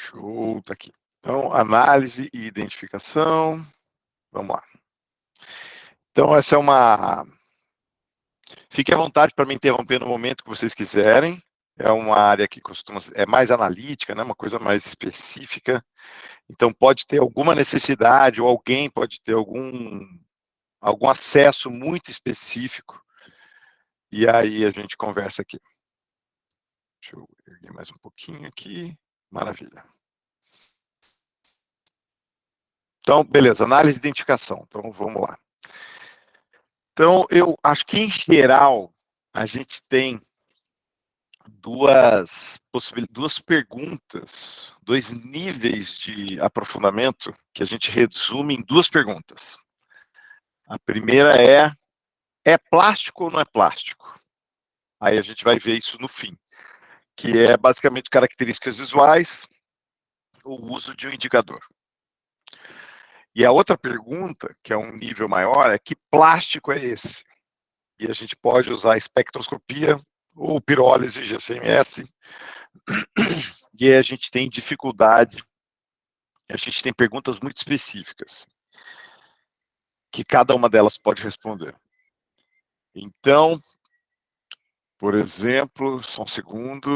Show, tá aqui. Então, análise e identificação. Vamos lá. Então, essa é uma... Fique à vontade para me interromper no momento que vocês quiserem. É uma área que costuma é mais analítica, né? Uma coisa mais específica. Então, pode ter alguma necessidade, ou alguém pode ter algum acesso muito específico. E aí a gente conversa aqui. Deixa eu erguer mais um pouquinho aqui. Maravilha. Então, beleza, análise e identificação. Então, vamos lá. Então, eu acho que, em geral, a gente tem duas perguntas, dois níveis de aprofundamento que a gente resume em duas perguntas. A primeira é plástico ou não é plástico? Aí a gente vai ver isso no fim, que é basicamente características visuais, o uso de um indicador. E a outra pergunta, que é um nível maior, é que plástico é esse? E a gente pode usar espectroscopia ou pirólise, GCMS, e aí a gente tem dificuldade, a gente tem perguntas muito específicas, que cada uma delas pode responder. Então, por exemplo, só um segundo,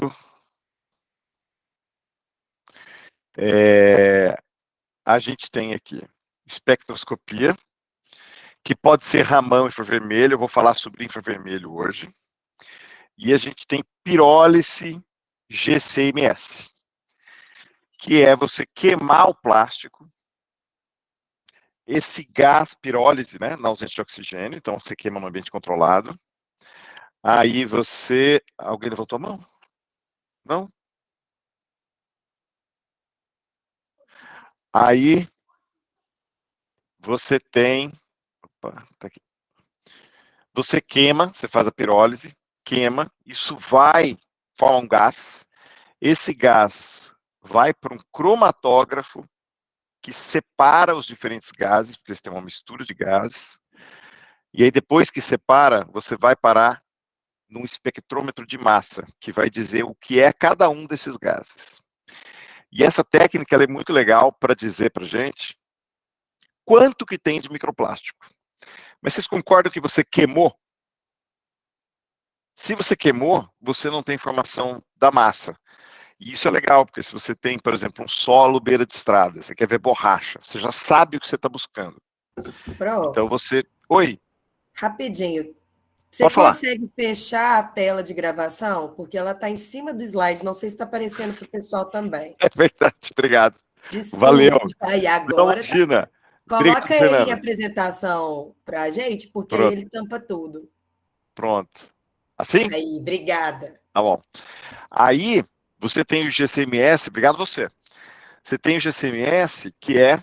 a gente tem aqui espectroscopia, que pode ser Raman infravermelho, eu vou falar sobre infravermelho hoje, e a gente tem pirólise GCMS, que é você queimar o plástico, esse gás pirólise, né, na ausência de oxigênio, então você queima no ambiente controlado, aí você... Alguém levantou a mão? Não? Aí você tem... Opa, tá aqui. Você queima, você faz a pirólise, queima, isso vai, forma um gás, esse gás vai para um cromatógrafo que separa os diferentes gases, porque eles têm uma mistura de gases, e aí depois que separa, você vai parar num espectrômetro de massa, que vai dizer o que é cada um desses gases. E essa técnica ela é muito legal para dizer para a gente quanto que tem de microplástico. Mas vocês concordam que você queimou? Se você queimou, você não tem informação da massa. E isso é legal, porque se você tem, por exemplo, um solo beira de estrada, você quer ver borracha, você já sabe o que você está buscando. Então você... Oi? Rapidinho. Você Pode falar. consegue fechar a tela de gravação? Porque ela está em cima do slide, não sei se está aparecendo para o pessoal também. É verdade, obrigado. Valeu. Desculpe. Aí Não, agora tá. imagina. Obrigado, Coloca ele em Fernanda. apresentação para a gente, porque aí Pronto. ele tampa tudo. Pronto. Assim? Aí, obrigada. Tá bom. Aí, você tem o GCMS, obrigado você. Você tem o GCMS, que é,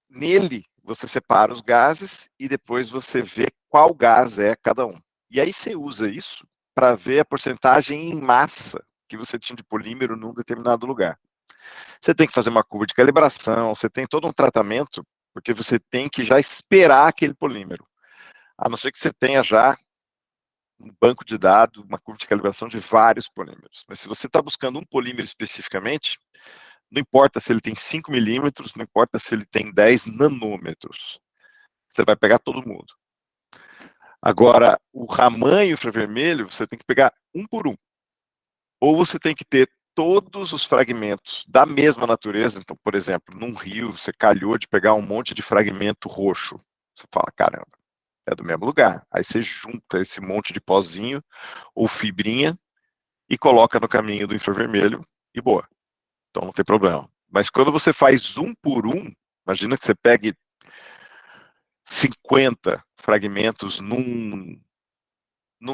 nele, você separa os gases e depois você vê qual gás é cada um. E aí você usa isso para ver a porcentagem em massa que você tinha de polímero num determinado lugar. Você tem que fazer uma curva de calibração, você tem todo um tratamento, porque você tem que já esperar aquele polímero. A não ser que você tenha já um banco de dados, uma curva de calibração de vários polímeros. Mas se você está buscando um polímero especificamente, não importa se ele tem 5 milímetros, não importa se ele tem 10 nanômetros. Você vai pegar todo mundo. Agora, o Raman e o infravermelho, você tem que pegar um por um. Ou você tem que ter todos os fragmentos da mesma natureza. Então, por exemplo, num rio, você calhou de pegar um monte de fragmento roxo. Você fala, caramba, é do mesmo lugar. Aí você junta esse monte de pozinho ou fibrinha e coloca no caminho do infravermelho e boa. Então não tem problema. Mas quando você faz um por um, imagina que você pegue 50 fragmentos num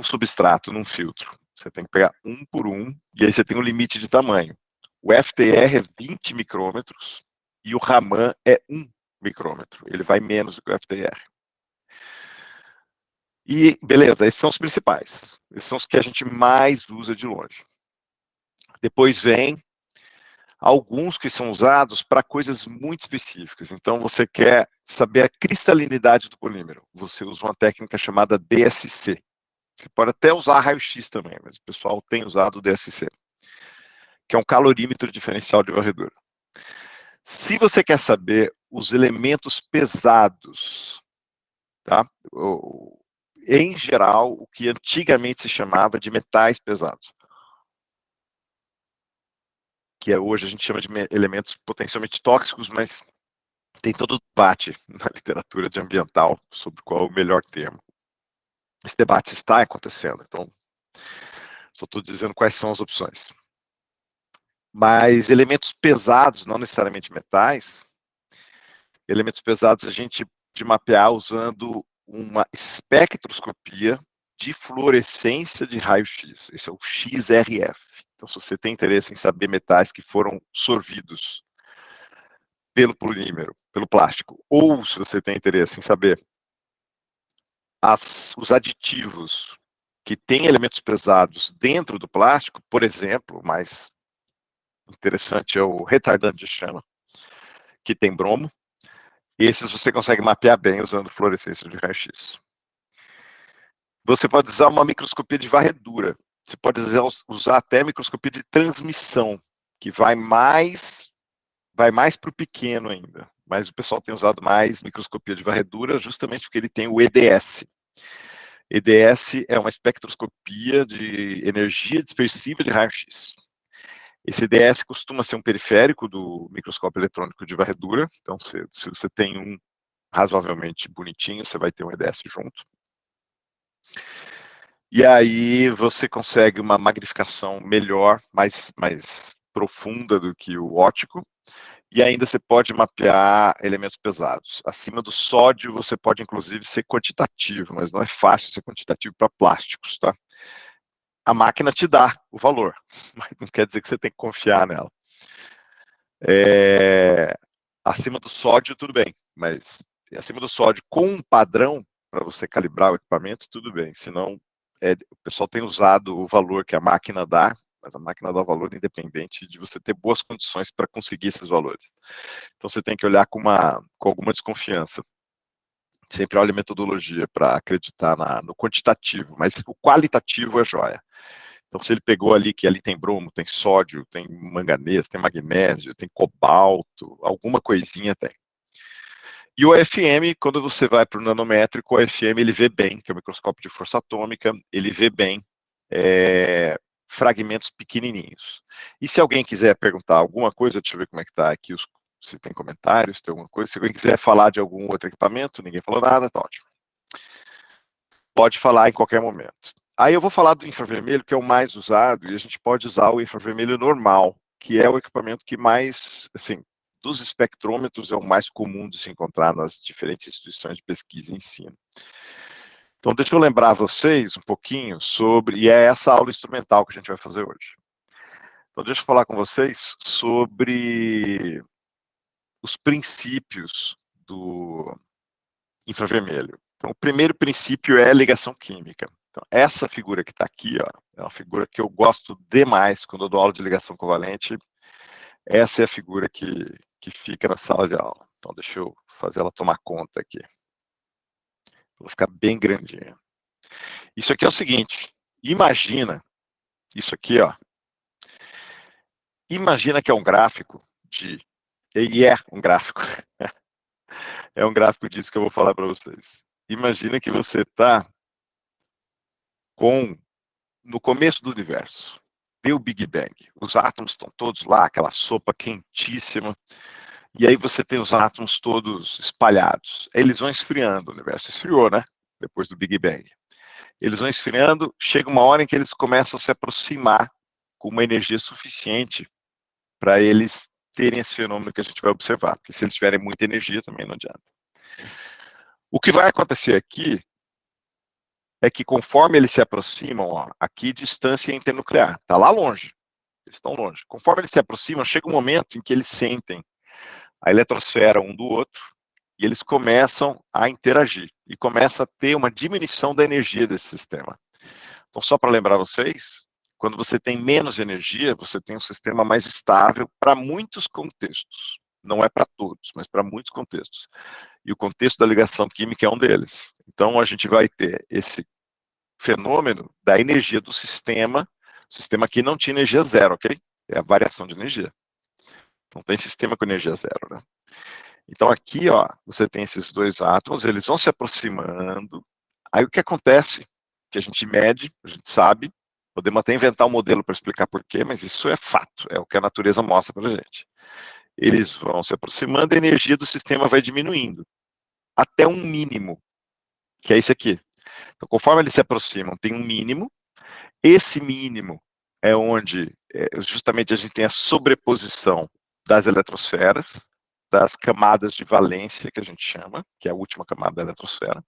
substrato, num filtro. Você tem que pegar um por um, e aí você tem um limite de tamanho. O FTR é 20 micrômetros e o Raman é 1 micrômetro. Ele vai menos do que o FTR. E, beleza, esses são os principais. Esses são os que a gente mais usa de longe. Depois vem alguns que são usados para coisas muito específicas. Então, você quer saber a cristalinidade do polímero. Você usa uma técnica chamada DSC. Você pode até usar raio-x também, mas o pessoal tem usado o DSC, que é um calorímetro diferencial de varredura. Se você quer saber os elementos pesados, tá? Em geral, o que antigamente se chamava de metais pesados, que hoje a gente chama de elementos potencialmente tóxicos, mas tem todo o debate na literatura de ambiental sobre qual é o melhor termo. Esse debate está acontecendo, então só estou dizendo quais são as opções. Mas elementos pesados, não necessariamente metais, elementos pesados a gente pode mapear usando uma espectroscopia de fluorescência de raio-x. Esse é o XRF. Então, se você tem interesse em saber metais que foram sorvidos pelo polímero, pelo plástico, ou se você tem interesse em saber os aditivos que têm elementos pesados dentro do plástico, por exemplo, o mais interessante é o retardante de chama, que tem bromo. Esses você consegue mapear bem usando fluorescência de raio-x. Você pode usar uma microscopia de varredura. Você pode usar até microscopia de transmissão, que vai mais para o pequeno ainda. Mas o pessoal tem usado mais microscopia de varredura justamente porque ele tem o EDS. EDS é uma espectroscopia de energia dispersiva de raio-x. Esse EDS costuma ser um periférico do microscópio eletrônico de varredura. Então, se você tem um razoavelmente bonitinho, você vai ter um EDS junto. E aí você consegue uma magnificação melhor, mais profunda do que o óptico, e ainda você pode mapear elementos pesados. Acima do sódio, você pode inclusive ser quantitativo, mas não é fácil ser quantitativo para plásticos, tá? A máquina te dá o valor, mas não quer dizer que você tem que confiar nela. Acima do sódio, tudo bem, mas acima do sódio com um padrão para você calibrar o equipamento, tudo bem, senão o pessoal tem usado o valor que a máquina dá, mas a máquina dá valor independente de você ter boas condições para conseguir esses valores. Então você tem que olhar com alguma desconfiança. Sempre olha a metodologia para acreditar no quantitativo, mas o qualitativo é joia. Então, se ele pegou ali que ali tem bromo, tem sódio, tem manganês, tem magnésio, tem cobalto, alguma coisinha tem. E o OFM, quando você vai para o nanométrico, o OFM ele vê bem, que é o microscópio de força atômica, ele vê bem fragmentos pequenininhos. E se alguém quiser perguntar alguma coisa, deixa eu ver como é que está aqui, se tem comentários, se tem alguma coisa, se alguém quiser falar de algum outro equipamento, ninguém falou nada, tá ótimo. Pode falar em qualquer momento. Aí eu vou falar do infravermelho, que é o mais usado, e a gente pode usar o infravermelho normal, que é o equipamento que mais, assim, dos espectrômetros é o mais comum de se encontrar nas diferentes instituições de pesquisa e ensino. Então, deixa eu lembrar vocês um pouquinho sobre, e é essa aula instrumental que a gente vai fazer hoje. Então, deixa eu falar com vocês sobre os princípios do infravermelho. Então, o primeiro princípio é a ligação química. Então, essa figura que está aqui, ó, é uma figura que eu gosto demais quando eu dou aula de ligação covalente. Essa é a figura que fica na sala de aula. Então, deixa eu fazer ela tomar conta aqui. Vou ficar bem grandinha. Isso aqui é o seguinte, imagina, isso aqui, ó. Imagina que é um gráfico e é um gráfico. É um gráfico disso que eu vou falar para vocês. Imagina que você está no começo do universo. Vê o Big Bang. Os átomos estão todos lá, aquela sopa quentíssima. E aí você tem os átomos todos espalhados. Eles vão esfriando, o universo esfriou, né? Depois do Big Bang. Eles vão esfriando, chega uma hora em que eles começam a se aproximar com uma energia suficiente para eles terem esse fenômeno que a gente vai observar. Porque se eles tiverem muita energia, também não adianta. O que vai acontecer aqui é que conforme eles se aproximam, ó, aqui distância internuclear, está lá longe, eles estão longe. Conforme eles se aproximam, chega um momento em que eles sentem a eletrosfera um do outro e eles começam a interagir e começa a ter uma diminuição da energia desse sistema. Então, só para lembrar vocês, quando você tem menos energia, você tem um sistema mais estável para muitos contextos. Não é para todos, mas para muitos contextos. E o contexto da ligação química é um deles. Então, a gente vai ter esse fenômeno da energia do sistema. O sistema aqui não tinha energia zero, ok? É a variação de energia. Não tem sistema com energia zero, né? Então aqui, ó, você tem esses dois átomos, eles vão se aproximando. Aí o que acontece? Que a gente mede, a gente sabe, podemos até inventar um modelo para explicar por quê, mas isso é fato, é o que a natureza mostra para a gente. Eles vão se aproximando e a energia do sistema vai diminuindo, até um mínimo, que é esse aqui. Então, conforme eles se aproximam, tem um mínimo. Esse mínimo é onde justamente a gente tem a sobreposição das eletrosferas, das camadas de valência, que a gente chama, que é a última camada da eletrosfera.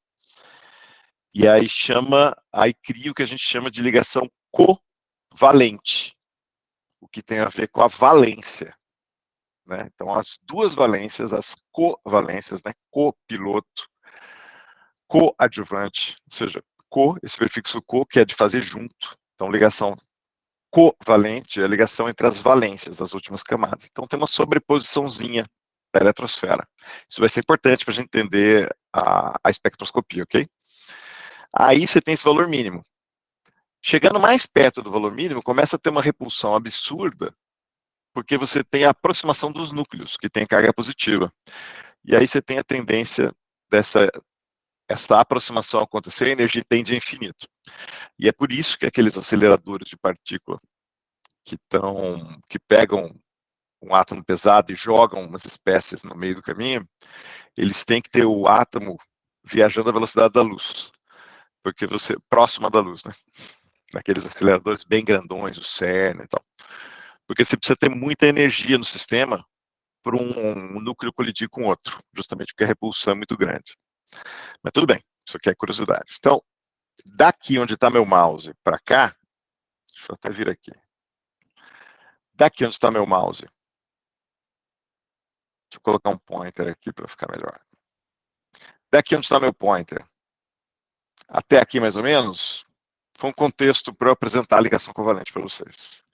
E aí cria o que a gente chama de ligação covalente, o que tem a ver com a valência. Né? Então, as duas valências, as covalências, né? Copiloto, coadjuvante, ou seja, esse prefixo co, que é de fazer junto. Então, ligação covalente é a ligação entre as valências, as últimas camadas. Então, tem uma sobreposiçãozinha da eletrosfera. Isso vai ser importante para a gente entender a espectroscopia, ok? Aí você tem esse valor mínimo. Chegando mais perto do valor mínimo, começa a ter uma repulsão absurda, porque você tem a aproximação dos núcleos, que tem carga positiva. E aí você tem a tendência essa aproximação acontecer, a energia tende a infinito. E é por isso que aqueles aceleradores de partícula que pegam um átomo pesado e jogam umas espécies no meio do caminho, eles têm que ter o átomo viajando à velocidade da luz, porque você próxima da luz, né? Naqueles aceleradores bem grandões, o CERN e tal. Porque você precisa ter muita energia no sistema para um núcleo colidir com outro, justamente porque a repulsão é muito grande. Mas tudo bem, isso aqui é curiosidade. Então, daqui onde está meu mouse para cá, deixa eu até vir aqui. Daqui onde está meu mouse, deixa eu colocar um pointer aqui para ficar melhor. Daqui onde está meu pointer, até aqui mais ou menos, foi um contexto para eu apresentar a ligação covalente para vocês.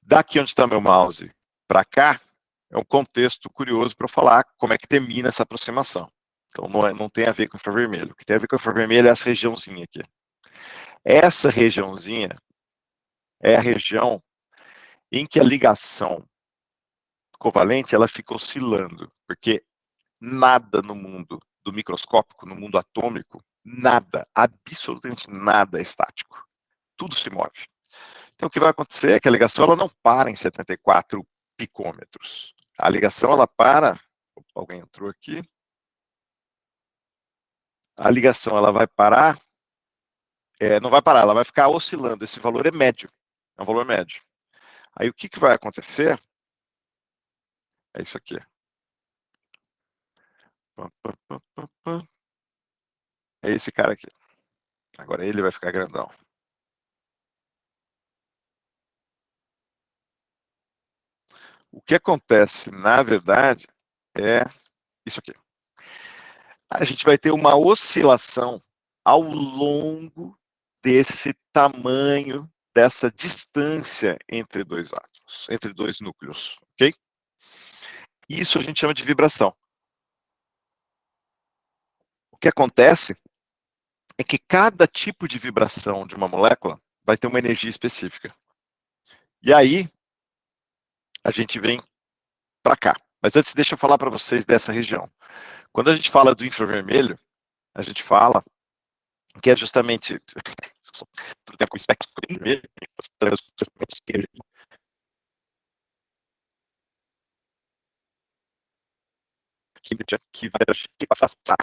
Daqui onde está meu mouse para cá, é um contexto curioso para eu falar como é que termina essa aproximação. Então, não tem a ver com o infravermelho. O que tem a ver com o infravermelho é essa regiãozinha aqui. Essa regiãozinha é a região em que a ligação covalente ela fica oscilando, porque nada no mundo do microscópico, no mundo atômico, nada, absolutamente nada é estático. Tudo se move. Então, o que vai acontecer é que a ligação ela não para em 74 picômetros. A ligação ela para. Alguém entrou aqui. A ligação ela vai parar. Não vai parar, ela vai ficar oscilando. Esse valor é médio. É um valor médio. Aí o que vai acontecer? É isso aqui. É esse cara aqui. Agora ele vai ficar grandão. O que acontece, na verdade, é isso aqui. A gente vai ter uma oscilação ao longo desse tamanho, dessa distância entre dois átomos, entre dois núcleos, ok? Isso a gente chama de vibração. O que acontece é que cada tipo de vibração de uma molécula vai ter uma energia específica. E aí, a gente vem para cá. Mas antes, deixa eu falar para vocês dessa região. Quando a gente fala do infravermelho, a gente fala que é justamente tudo tem com espectro vermelho, que vai passar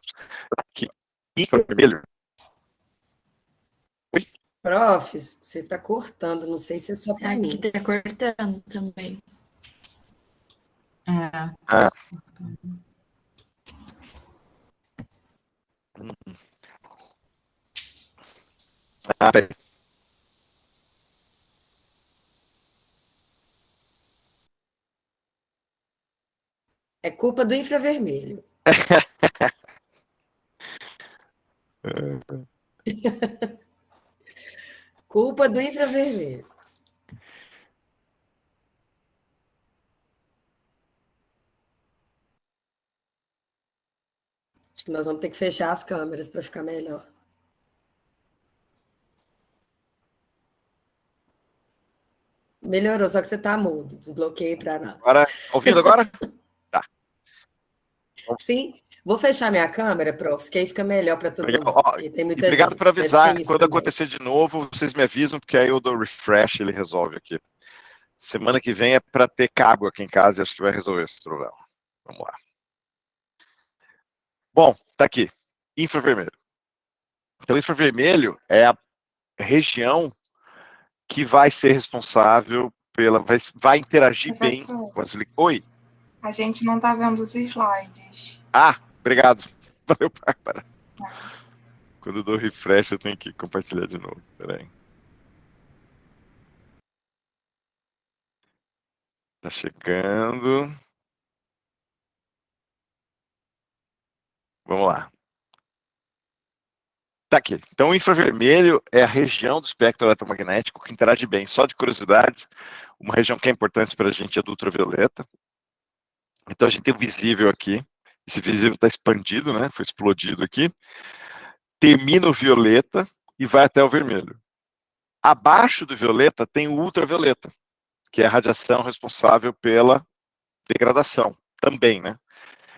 aqui. Infravermelho. Profs, você está cortando, não sei se é só para mim. Aqui está cortando também. Ah. Peraí. É culpa do infravermelho. Culpa do infravermelho. Acho que nós vamos ter que fechar as câmeras para ficar melhor. Melhorou, só que você tá mudo. Desbloqueei para nós. Agora, ouvindo agora? Tá. Sim. Vou fechar minha câmera, prof, que aí fica melhor para todo Legal. mundo. Ó, Porque tem e muita obrigado por gente. Deve ser avisar. isso Quando também. acontecer de novo, vocês me avisam, porque aí eu dou refresh e ele resolve aqui. Semana que vem é para ter cabo aqui em casa e acho que vai resolver esse problema. Vamos lá. Bom, tá aqui. Infravermelho. Então, infravermelho é a região que vai ser responsável pela. Vai interagir bem Professor, com as. Oi. a gente não tá vendo os slides. Ah, obrigado. Valeu, Bárbara. Quando eu dou refresh, eu tenho que compartilhar de novo. Peraí. Tá chegando. Vamos lá. Tá aqui. Então, o infravermelho é a região do espectro eletromagnético que interage bem. Só de curiosidade, uma região que é importante para a gente é do ultravioleta. Então, a gente tem o visível aqui. Esse visível está expandido, né? Foi explodido aqui. Termina o violeta e vai até o vermelho. Abaixo do violeta tem o ultravioleta, que é a radiação responsável pela degradação, também, né?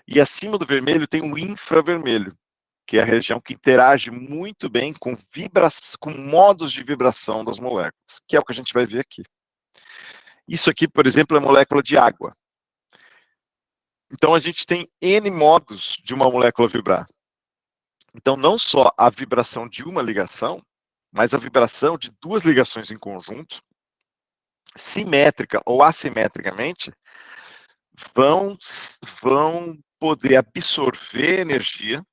E acima do vermelho tem o infravermelho, que é a região que interage muito bem com modos de vibração das moléculas, que é o que a gente vai ver aqui. Isso aqui, por exemplo, é molécula de água. Então, a gente tem N modos de uma molécula vibrar. Então, não só a vibração de uma ligação, mas a vibração de duas ligações em conjunto, simétrica ou assimetricamente, vão poder absorver energia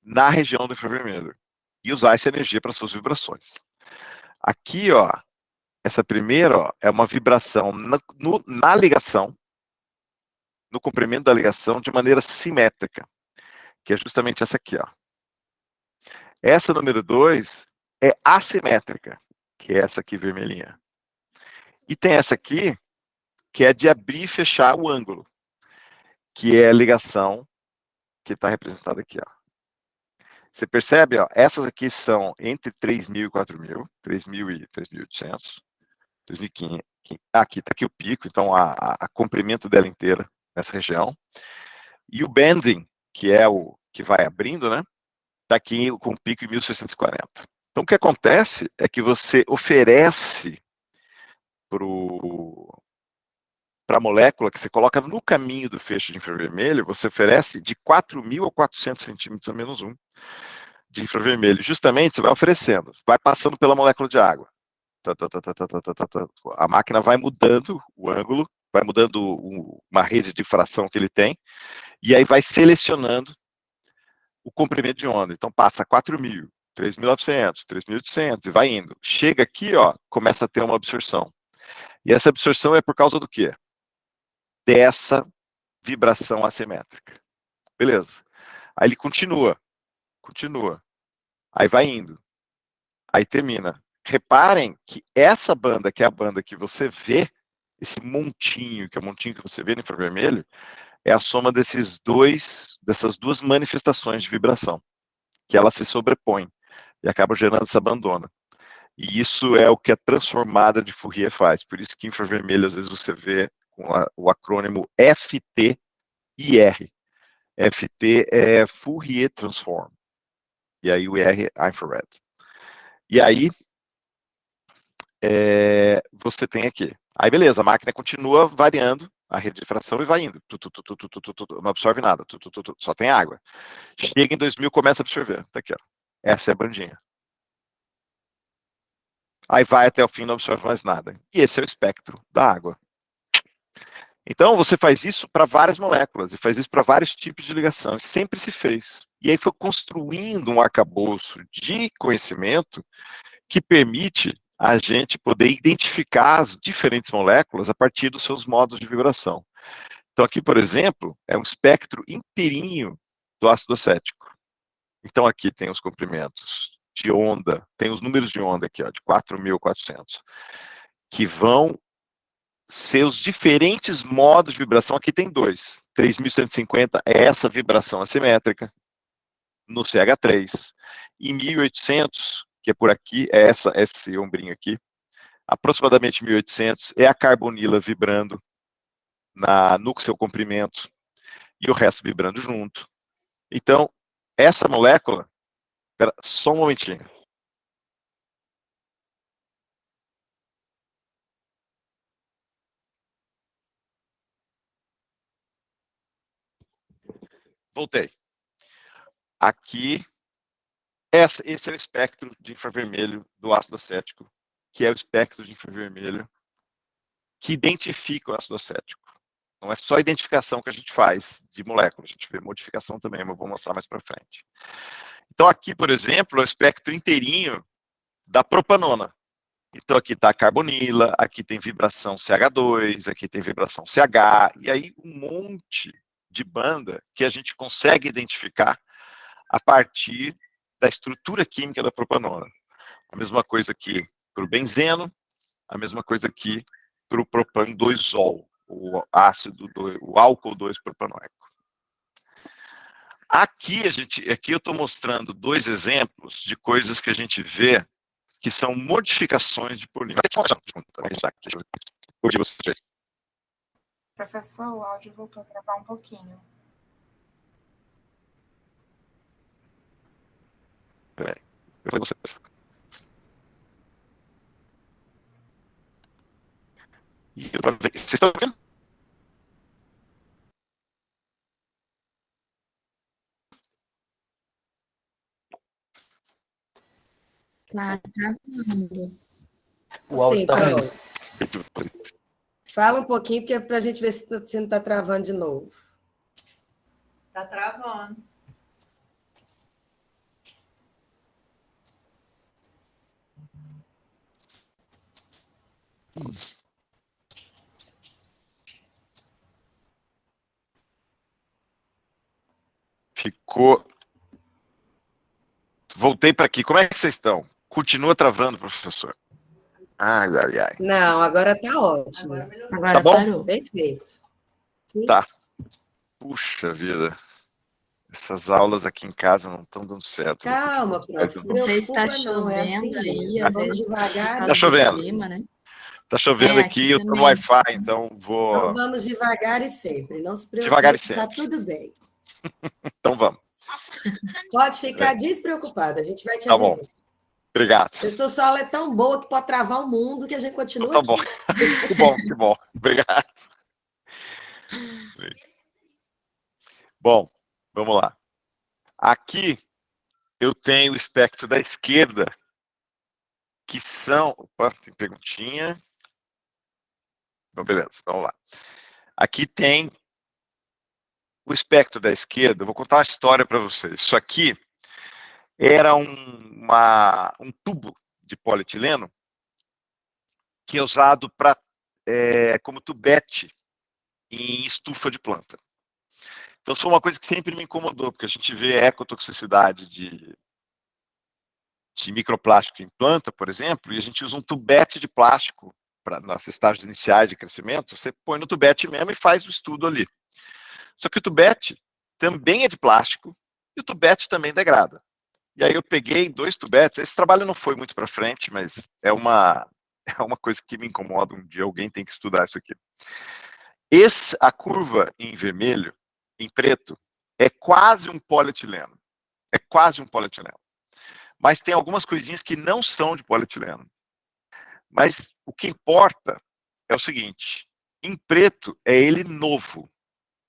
na região do infravermelho e usar essa energia para suas vibrações. Aqui, ó, essa primeira, ó, é uma vibração na ligação, no comprimento da ligação, de maneira simétrica, que é justamente essa aqui, ó. Essa número 2 é assimétrica, que é essa aqui vermelhinha. E tem essa aqui, que é de abrir e fechar o ângulo, que é a ligação que está representada aqui, ó. Você percebe, ó, essas aqui são entre 3.000 e 4.000, 3.000 e 3.800, 3.500. Aqui está aqui o pico, então a comprimento dela inteira nessa região. E o bending, que é o que vai abrindo, né? Está aqui com o pico em 1.640. Então, o que acontece é que você oferece para a molécula que você coloca no caminho do feixe de infravermelho, você oferece de 4.000 a 400 centímetros a menos 1 de infravermelho. Justamente, você vai oferecendo, vai passando pela molécula de água. A máquina vai mudando o ângulo, vai mudando uma rede de difração que ele tem, e aí vai selecionando o comprimento de onda. Então, passa 4.000, 3.900, 3.800, e vai indo. Chega aqui, ó, começa a ter uma absorção. E essa absorção é por causa do quê? Dessa vibração assimétrica. Beleza. Aí ele continua. Aí vai indo. Aí termina. Reparem que essa banda, que é a banda que você vê, esse montinho, que é o montinho que você vê no infravermelho, é a soma dessas duas manifestações de vibração, que elas se sobrepõem e acabam gerando essa bandona. E isso é o que a transformada de Fourier faz. Por isso que infravermelho, às vezes, você vê com o acrônimo FT-IR. FT é Fourier Transform. E aí o IR é infrared. E aí, você tem aqui. Aí, beleza, a máquina continua variando a rede de difração e vai indo. Não absorve nada. Só tem água. Chega em 2000, começa a absorver. Tá aqui, ó. Essa é a bandinha. Aí vai até o fim, não absorve mais nada. E esse é o espectro da água. Então, você faz isso para várias moléculas, e faz isso para vários tipos de ligação. Sempre se fez. E aí foi construindo um arcabouço de conhecimento que permite a gente poder identificar as diferentes moléculas a partir dos seus modos de vibração. Então, aqui, por exemplo, é um espectro inteirinho do ácido acético. Então, aqui tem os comprimentos de onda, tem os números de onda aqui, ó, de 4.400, que vão ser os diferentes modos de vibração. Aqui tem dois. 3.150 é essa vibração assimétrica no CH3. E 1.800, que é por aqui, é esse ombrinho aqui, aproximadamente 1800, é a carbonila vibrando no seu comprimento e o resto vibrando junto. Então, essa molécula, só um momentinho. Voltei. Aqui, esse é o espectro de infravermelho do ácido acético, que é o espectro de infravermelho que identifica o ácido acético. Não é só a identificação que a gente faz de molécula, a gente vê modificação também, mas eu vou mostrar mais para frente. Então aqui, por exemplo, é o espectro inteirinho da propanona. Então aqui está a carbonila, aqui tem vibração CH2, aqui tem vibração CH, e aí um monte de banda que a gente consegue identificar a partir da estrutura química da propanona. A mesma coisa aqui para o benzeno, a mesma coisa aqui para o propan-2-ol, o álcool 2-propanoico. Aqui eu estou mostrando dois exemplos de coisas que a gente vê que são modificações de polímero. Professor, o áudio voltou a gravar um pouquinho. Peraí, eu falei vocês. Vocês estão vendo? Tá travando. O áudio Sim, tá ruim. pronto. Fala um pouquinho, porque é para a gente ver se não está travando de novo. Tá travando. Ficou. Voltei para aqui. Como é que vocês estão? Continua travando, professor? Ai, ai, ai. Não, agora está ótimo. Agora melhorou. Agora Tá bom? parou. Perfeito. Sim. Tá. Puxa vida. Essas aulas aqui em casa não estão dando certo. Calma, prof. Se Não sei se está preocupa, não. É assim chovendo aí, mesmo. às Vamos vezes devagar. por causa Tá chovendo. do clima, né? Tá chovendo É, aqui, aqui eu tô no também. Wi-Fi, então vou. Então, vamos devagar e sempre. Não se preocupe, Devagar e está sempre. tudo bem. Então vamos. Pode ficar despreocupada, a gente vai te Tá bom. avisar. Obrigado. A sua aula é tão boa que pode travar o mundo que a gente continua Tá aqui. bom. Que bom, que bom. Obrigado. Bom, vamos lá. Aqui eu tenho o espectro da esquerda, que são... Opa, tem perguntinha. Bom, beleza, vamos lá. Aqui tem o espectro da esquerda. Eu vou contar uma história para vocês. Isso aqui era um tubo de polietileno que é usado como tubete em estufa de planta. Então, isso foi uma coisa que sempre me incomodou, porque a gente vê ecotoxicidade de microplástico em planta, por exemplo, e a gente usa um tubete de plástico para nos estágios iniciais de crescimento, você põe no tubete mesmo e faz o estudo ali. Só que o tubete também é de plástico e o tubete também degrada. E aí eu peguei 2 tubetes, esse trabalho não foi muito para frente, mas é uma coisa que me incomoda, um dia alguém tem que estudar isso aqui. A curva em vermelho, em preto, é quase um polietileno. É quase um polietileno. Mas tem algumas coisinhas que não são de polietileno. Mas o que importa é o seguinte, em preto é ele novo.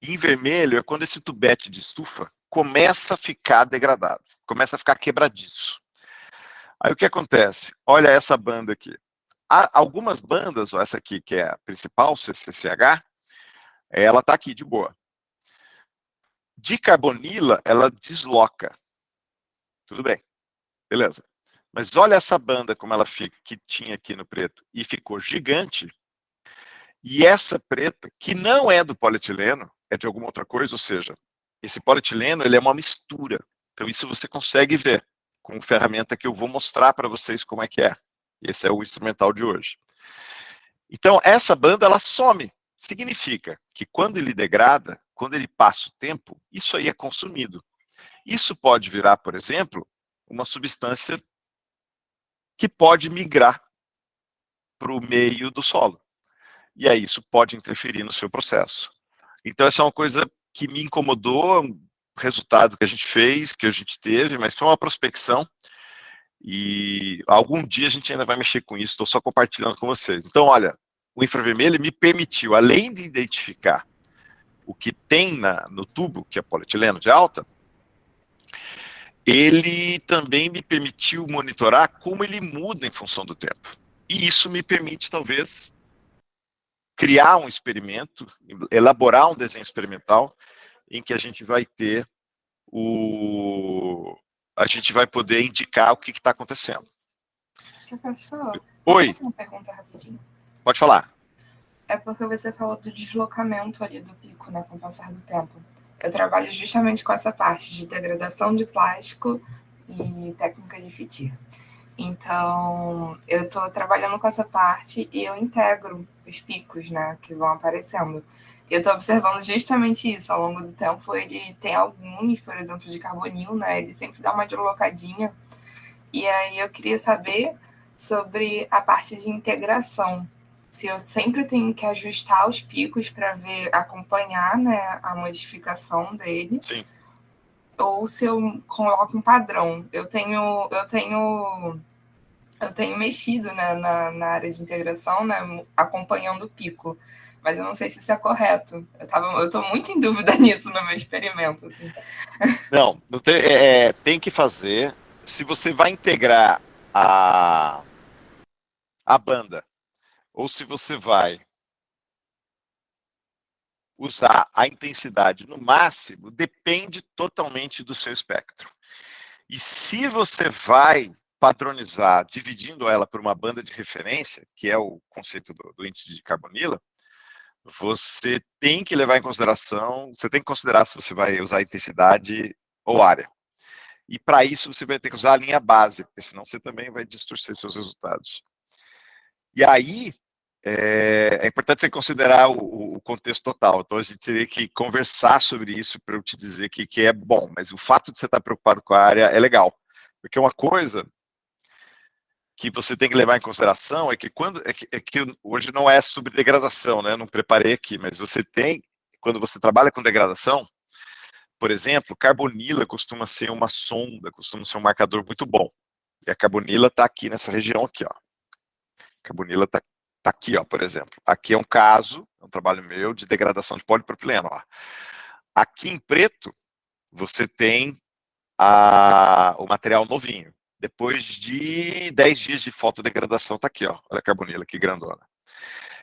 E em vermelho é quando esse tubete de estufa começa a ficar degradado, começa a ficar quebradiço. Aí o que acontece? Olha essa banda aqui. Há algumas bandas, ó, essa aqui que é a principal, CCCH, ela está aqui de boa. De carbonila, ela desloca. Tudo bem, beleza. Mas olha essa banda como ela fica, que tinha aqui no preto, e ficou gigante. E essa preta, que não é do polietileno, é de alguma outra coisa, ou seja, esse polietileno ele é uma mistura. Então isso você consegue ver com ferramenta que eu vou mostrar para vocês como é que é. Esse é o instrumental de hoje. Então essa banda ela some. Significa que quando ele degrada, quando ele passa o tempo, isso aí é consumido. Isso pode virar, por exemplo, uma substância que pode migrar para o meio do solo. E aí isso pode interferir no seu processo. Então essa é uma coisa que me incomodou, resultado que a gente fez, que a gente teve, mas foi uma prospecção, e algum dia a gente ainda vai mexer com isso, estou só compartilhando com vocês. Então, olha, o infravermelho me permitiu, além de identificar o que tem no tubo, que é polietileno de alta, ele também me permitiu monitorar como ele muda em função do tempo. E isso me permite, talvez, criar um experimento, elaborar um desenho experimental, em que a gente vai ter a gente vai poder indicar o que está acontecendo. Professor, Oi, uma pergunta rapidinho. pode falar. É porque você falou do deslocamento ali do pico, né, com o passar do tempo. Eu trabalho justamente com essa parte de degradação de plástico e técnica de fitir. Então, eu estou trabalhando com essa parte e eu integro os picos, né, que vão aparecendo. Eu estou observando justamente isso ao longo do tempo. Ele tem alguns, por exemplo, de carbonil, né, ele sempre dá uma deslocadinha. E aí eu queria saber sobre a parte de integração. Se eu sempre tenho que ajustar os picos para acompanhar, né, a modificação dele. Sim. Ou se eu coloco um padrão. Eu tenho mexido, né, na área de integração, né, acompanhando o pico. Mas eu não sei se isso é correto. Eu estou muito em dúvida nisso no meu experimento. Assim. Não tem que fazer. Se você vai integrar a banda, ou se você vai usar a intensidade no máximo, depende totalmente do seu espectro. E se você vai padronizar, dividindo ela por uma banda de referência, que é o conceito do índice de carbonila, você tem que levar em consideração, você tem que considerar se você vai usar intensidade ou área. E para isso você vai ter que usar a linha base, porque senão você também vai distorcer seus resultados. E aí, é importante você considerar o contexto total. Então, a gente teria que conversar sobre isso para eu te dizer que é bom. Mas o fato de você estar preocupado com a área é legal. Porque uma coisa que você tem que levar em consideração é que hoje não é sobre degradação, né? Não preparei aqui, mas quando você trabalha com degradação, por exemplo, carbonila costuma ser uma sonda, costuma ser um marcador muito bom. E a carbonila está aqui nessa região aqui, ó. A carbonila está aqui, ó, por exemplo. Aqui é um caso, é um trabalho meu, de degradação de polipropileno. Ó. Aqui em preto, você tem o material novinho. Depois de 10 dias de fotodegradação, está aqui, ó. Olha a carbonila, que grandona.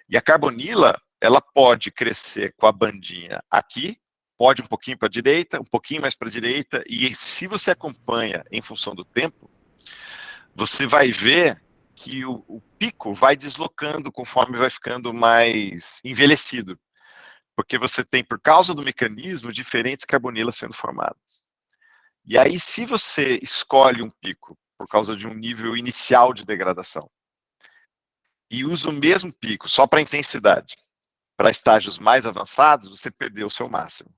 E a carbonila, ela pode crescer com a bandinha aqui, pode um pouquinho para a direita, um pouquinho mais para a direita, e se você acompanha em função do tempo, você vai ver que o pico vai deslocando conforme vai ficando mais envelhecido. Porque você tem, por causa do mecanismo, diferentes carbonilas sendo formadas. E aí, se você escolhe um pico por causa de um nível inicial de degradação e usa o mesmo pico só para intensidade, para estágios mais avançados, você perdeu o seu máximo.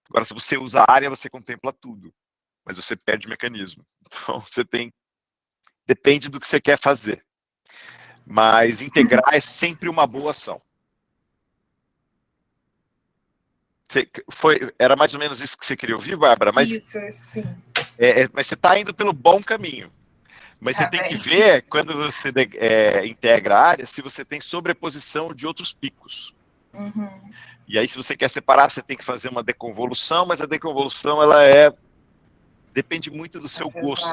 Agora, se você usa a área, você contempla tudo, mas você perde o mecanismo. Então, depende do que você quer fazer. Mas integrar é sempre uma boa ação. Era mais ou menos isso que você queria ouvir, Bárbara? Mas, isso, sim. Mas você está indo pelo bom caminho. Mas você tem que ver, quando você integra a área, se você tem sobreposição de outros picos. Uhum. E aí, se você quer separar, você tem que fazer uma deconvolução, mas a deconvolução, depende muito do seu gosto.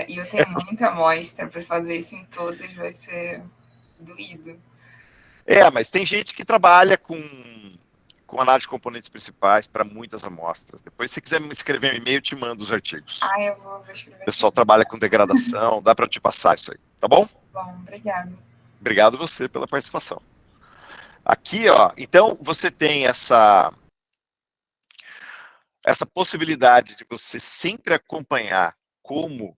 E eu tenho muita amostra para fazer isso em todas, vai ser doído. Mas tem gente que trabalha com análise de componentes principais para muitas amostras. Depois, se quiser me escrever um e-mail, eu te mando os artigos. Eu vou escrever. O pessoal trabalha com degradação, dá para te passar isso aí, tá bom? Bom, obrigada. Obrigado você pela participação. Aqui, ó, então você tem essa possibilidade de você sempre acompanhar como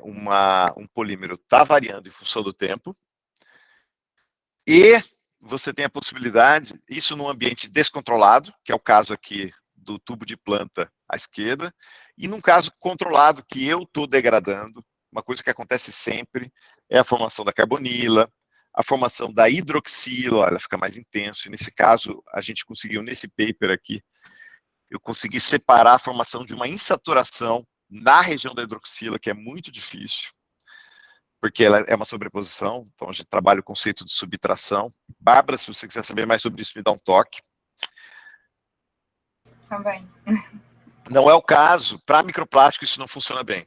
um polímero está variando em função do tempo, e você tem a possibilidade, isso num ambiente descontrolado, que é o caso aqui do tubo de planta à esquerda, e num caso controlado, que eu estou degradando, uma coisa que acontece sempre, é a formação da carbonila, a formação da hidroxila, ela fica mais intenso, e nesse caso, a gente conseguiu, nesse paper aqui, eu consegui separar a formação de uma insaturação na região da hidroxila, que é muito difícil, porque ela é uma sobreposição, então a gente trabalha o conceito de subtração. Bárbara, se você quiser saber mais sobre isso, me dá um toque. Também. Não é o caso, para microplástico isso não funciona bem.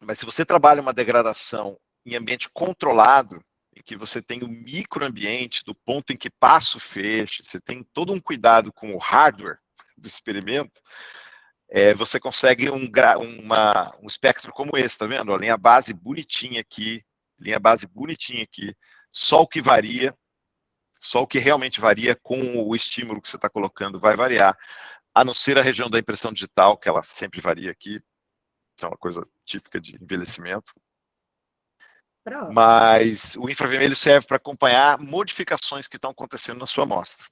Mas se você trabalha uma degradação em ambiente controlado, em que você tem o microambiente do ponto em que passa o feixe, você tem todo um cuidado com o hardware do experimento, você consegue um espectro como esse, tá vendo? A linha base bonitinha aqui, só o que varia, só o que realmente varia com o estímulo que você está colocando vai variar, a não ser a região da impressão digital, que ela sempre varia aqui, isso é uma coisa típica de envelhecimento. Pronto. Mas o infravermelho serve para acompanhar modificações que estão acontecendo na sua amostra.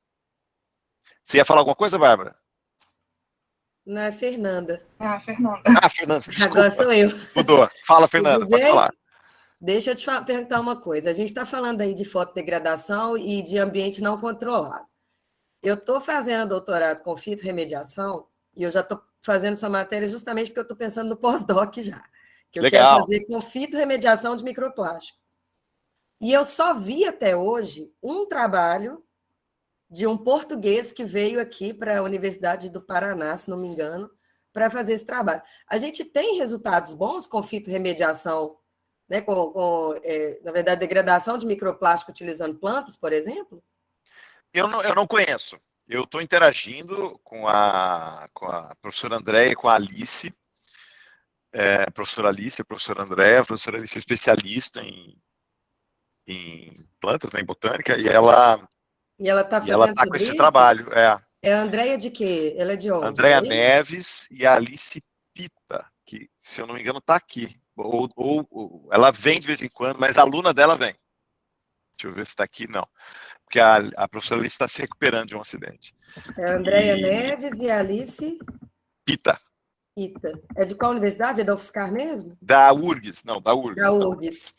Você ia falar alguma coisa, Bárbara? Não é Fernanda. Fernanda. Fernanda, desculpa. Agora sou eu. Mudou. Fala, Fernanda, Tudo pode bem? falar. Deixa eu te perguntar uma coisa. A gente está falando aí de fotodegradação e de ambiente não controlado. Eu estou fazendo doutorado com fitorremediação e eu já estou fazendo sua matéria justamente porque eu estou pensando no pós-doc já. Que eu Legal. quero fazer com fitorremediação de microplástico. E eu só vi até hoje um trabalho de um português que veio aqui para a Universidade do Paraná, se não me engano, para fazer esse trabalho. A gente tem resultados bons com fitorremediação, né, na verdade, degradação de microplástico utilizando plantas, por exemplo? Eu não conheço. Eu estou interagindo com a professora Andréia e com a Alice. A professora Alice é especialista em plantas, né, em botânica, e ela está fazendo com esse trabalho. É a Andréia de quê? Ela é de onde? Andréia Neves e a Alice Pita, que, se eu não me engano, está aqui. Ou ela vem de vez em quando, mas a aluna dela vem. Deixa eu ver se está aqui, não. Porque a professora Alice está se recuperando de um acidente. É a Andréia Neves e a Alice Pita. É de qual universidade? É da UFSCar mesmo? Da URGS, não, da URGS. Da URGS.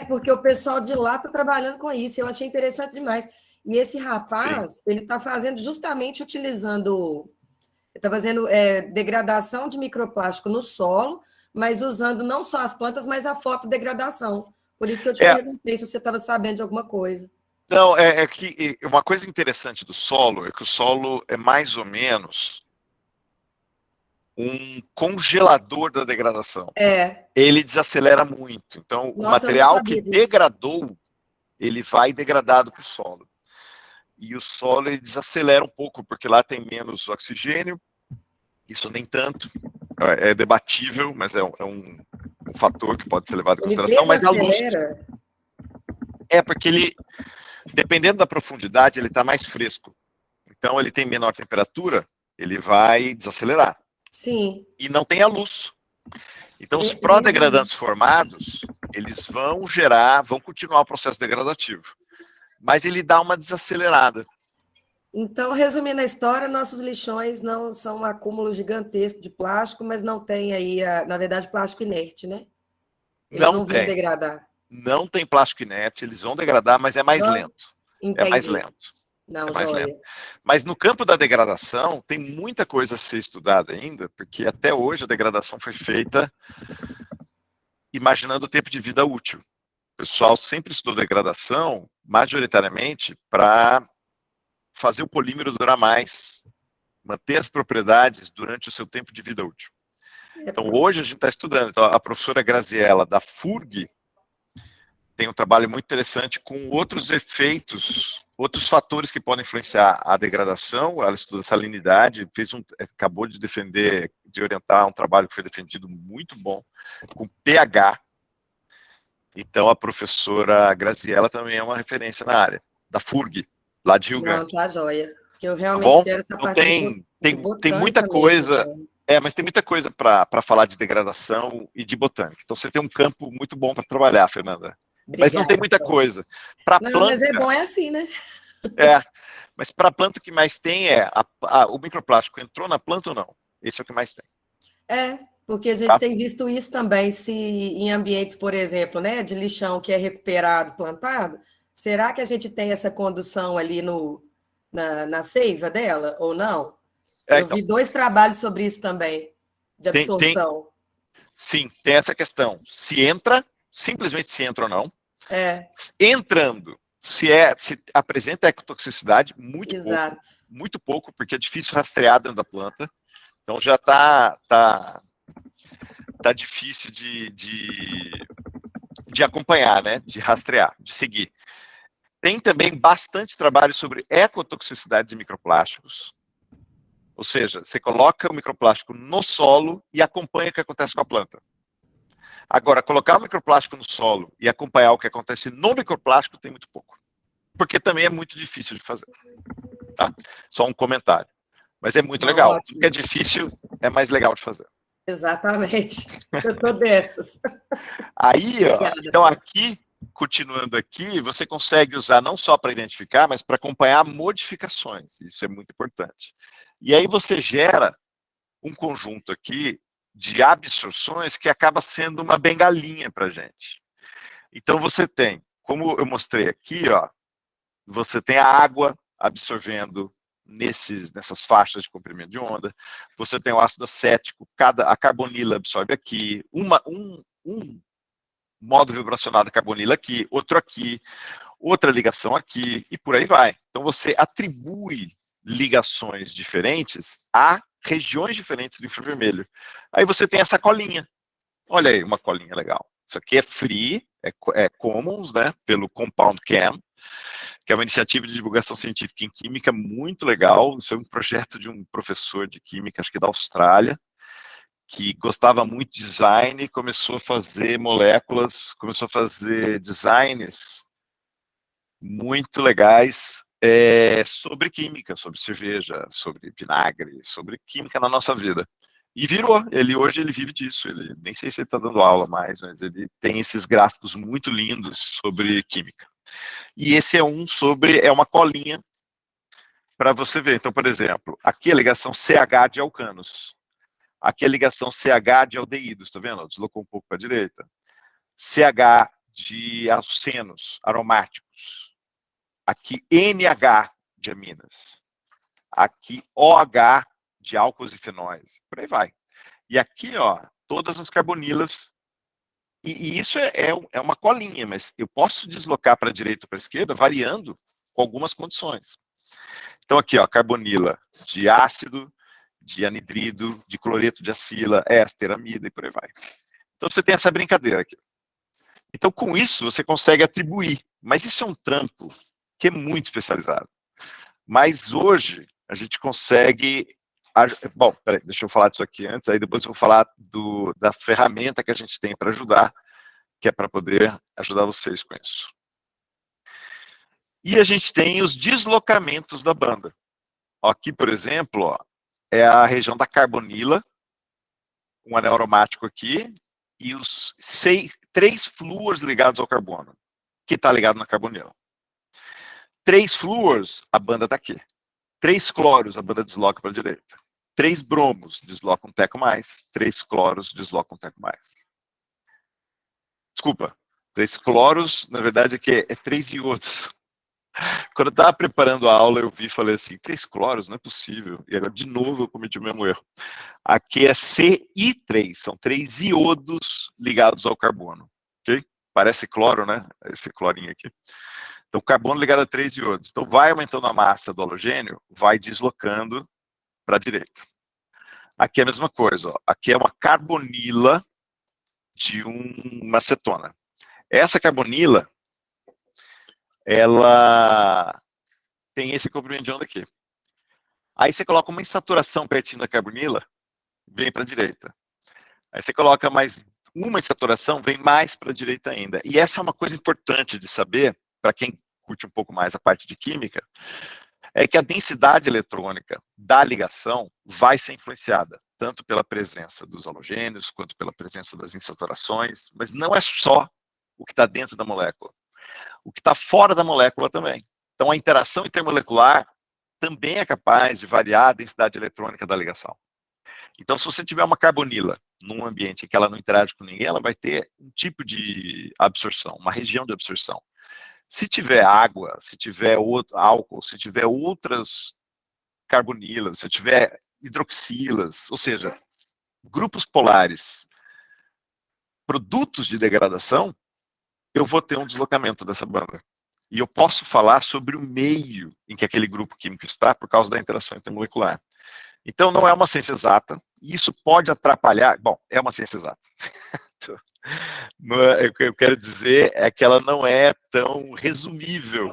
Porque o pessoal de lá está trabalhando com isso, eu achei interessante demais. E esse rapaz, ele está fazendo justamente utilizando, está fazendo degradação de microplástico no solo, mas usando não só as plantas, mas a fotodegradação. Por isso que eu te perguntei se você estava sabendo de alguma coisa. Não, que uma coisa interessante do solo é que o solo é mais ou menos um congelador da degradação. Ele desacelera muito. Então, o material que degradou, ele vai degradado para o solo. E o solo ele desacelera um pouco, porque lá tem menos oxigênio. Isso nem tanto. É debatível, mas é um fator que pode ser levado em consideração. Mas a luz... porque ele, dependendo da profundidade, ele está mais fresco. Então, ele tem menor temperatura, ele vai desacelerar. Sim. E não tem a luz. Então, os pró-degradantes formados, eles vão continuar o processo degradativo. Mas ele dá uma desacelerada. Então, resumindo a história, nossos lixões não são um acúmulo gigantesco de plástico, mas não tem aí, na verdade, plástico inerte, né? Eles não vão degradar. Não tem plástico inerte, eles vão degradar, mas é mais lento. Entendi. É mais lento. Não, lento. Mas no campo da degradação, tem muita coisa a ser estudada ainda, porque até hoje a degradação foi feita imaginando o tempo de vida útil. O pessoal sempre estudou degradação, majoritariamente, para fazer o polímero durar mais, manter as propriedades durante o seu tempo de vida útil. Então, hoje a gente está estudando. Então, a professora Graziella, da FURG, tem um trabalho muito interessante com outros efeitos, outros fatores que podem influenciar a degradação. Ela estuda salinidade, acabou de orientar um trabalho que foi defendido muito bom, com pH. Então, a professora Graziella também é uma referência na área, da FURG, lá de Rio Grande. Não, tá joia. Porque eu realmente quero essa parte tem muita coisa... Mesmo, mas tem muita coisa para falar de degradação e de botânica. Então, você tem um campo muito bom para trabalhar, Fernanda. Obrigada, mas não tem muita coisa. Planta, mas é bom, é assim, né? Mas para a planta o que mais tem o microplástico entrou na planta ou não? Esse é o que mais tem. Porque a gente Tá. tem visto isso também, se em ambientes, por exemplo, né, de lixão que é recuperado, plantado, será que a gente tem essa condução ali na seiva dela, ou não? Eu Então, vi 2 trabalhos sobre isso também, de absorção. sim, tem essa questão. Se entra, simplesmente se entra ou não. É, Entrando, se apresenta ecotoxicidade, exato. muito pouco, porque é difícil rastrear dentro da planta. Então já tá difícil de acompanhar, né? De rastrear, de seguir. Tem também bastante trabalho sobre ecotoxicidade de microplásticos. Ou seja, você coloca o microplástico no solo e acompanha o que acontece com a planta. Agora, colocar o microplástico no solo e acompanhar o que acontece no microplástico tem muito pouco. Porque também é muito difícil de fazer. Tá? Só um comentário. Mas é muito legal. Ótimo. Porque é difícil, é mais legal de fazer. Exatamente. Eu tô dessas. Aí, ó, Obrigada, então Tati. aqui, continuando aqui, você consegue usar não só para identificar, mas para acompanhar modificações. Isso é muito importante. E aí você gera um conjunto aqui de absorções que acaba sendo uma bengalinha para a gente. Então você tem, como eu mostrei aqui, ó, você tem a água absorvendo nessas faixas de comprimento de onda, você tem o ácido acético, a carbonila absorve aqui, um modo vibracional da carbonila aqui, outro aqui, outra ligação aqui, e por aí vai. Então você atribui ligações diferentes a regiões diferentes do infravermelho. Aí você tem essa colinha. Olha aí, uma colinha legal. Isso aqui é free, é commons, né, pelo Compound Chem, que é uma iniciativa de divulgação científica em química muito legal. Isso é um projeto de um professor de química, acho que da Austrália, que gostava muito de design, começou a fazer moléculas, começou a fazer designs muito legais sobre química, sobre cerveja, sobre vinagre, sobre química na nossa vida. E virou, hoje ele vive disso, nem sei se ele está dando aula mais, mas ele tem esses gráficos muito lindos sobre química. E esse é uma colinha para você ver. Então, por exemplo, aqui a ligação CH de alcanos. Aqui a ligação CH de aldeídos, tá vendo? Deslocou um pouco para a direita. CH de alcenos aromáticos. Aqui NH de aminas. Aqui OH de álcools e fenóis. Por aí vai. E aqui, ó, todas as carbonilas. E isso é uma colinha, mas eu posso deslocar para a direita ou para a esquerda variando com algumas condições. Então aqui, ó, carbonila de ácido, de anidrido, de cloreto de acila, éster, amida e por aí vai. Então você tem essa brincadeira aqui. Então com isso você consegue atribuir, mas isso é um trampo que é muito especializado. Mas hoje a gente consegue... Bom, peraí, deixa eu falar disso aqui antes, aí depois eu vou falar da ferramenta que a gente tem para ajudar, que é para poder ajudar vocês com isso. E a gente tem os deslocamentos da banda. Aqui, por exemplo, ó, é a região da carbonila, um anel aromático aqui, e os 3 flúors ligados ao carbono, que está ligado na carbonila. 3 flúors, a banda está aqui. 3 cloros, a banda desloca para a direita. 3 bromos, desloca um teco mais. 3 cloros, desloca um teco mais. Desculpa, 3 cloros, na verdade, aqui é 3 iodos. Quando eu estava preparando a aula, eu vi e falei assim, 3 cloros, não é possível. E agora, de novo, eu cometi o mesmo erro. Aqui é CI3, são 3 iodos ligados ao carbono. Ok? Parece cloro, né? Esse clorinho aqui. Então, carbono ligado a 3 iodos. Então, vai aumentando a massa do halogênio, vai deslocando para a direita. Aqui é a mesma coisa. Ó. Aqui é uma carbonila de uma acetona. Essa carbonila, ela tem esse comprimento de onda aqui. Aí você coloca uma insaturação pertinho da carbonila, vem para a direita. Aí você coloca mais uma insaturação, vem mais para a direita ainda. E essa é uma coisa importante de saber, para quem curte um pouco mais a parte de química, é que a densidade eletrônica da ligação vai ser influenciada, tanto pela presença dos halogênios, quanto pela presença das insaturações, mas não é só o que está dentro da molécula. O que está fora da molécula também. Então, a interação intermolecular também é capaz de variar a densidade eletrônica da ligação. Então, se você tiver uma carbonila num ambiente que ela não interage com ninguém, ela vai ter um tipo de absorção, uma região de absorção. Se tiver água, se tiver álcool, se tiver outras carbonilas, se tiver hidroxilas, ou seja, grupos polares, produtos de degradação, eu vou ter um deslocamento dessa banda. E eu posso falar sobre o meio em que aquele grupo químico está por causa da interação intermolecular. Então, não é uma ciência exata, e isso pode atrapalhar. Bom, é uma ciência exata. O que eu quero dizer é que ela não é tão resumível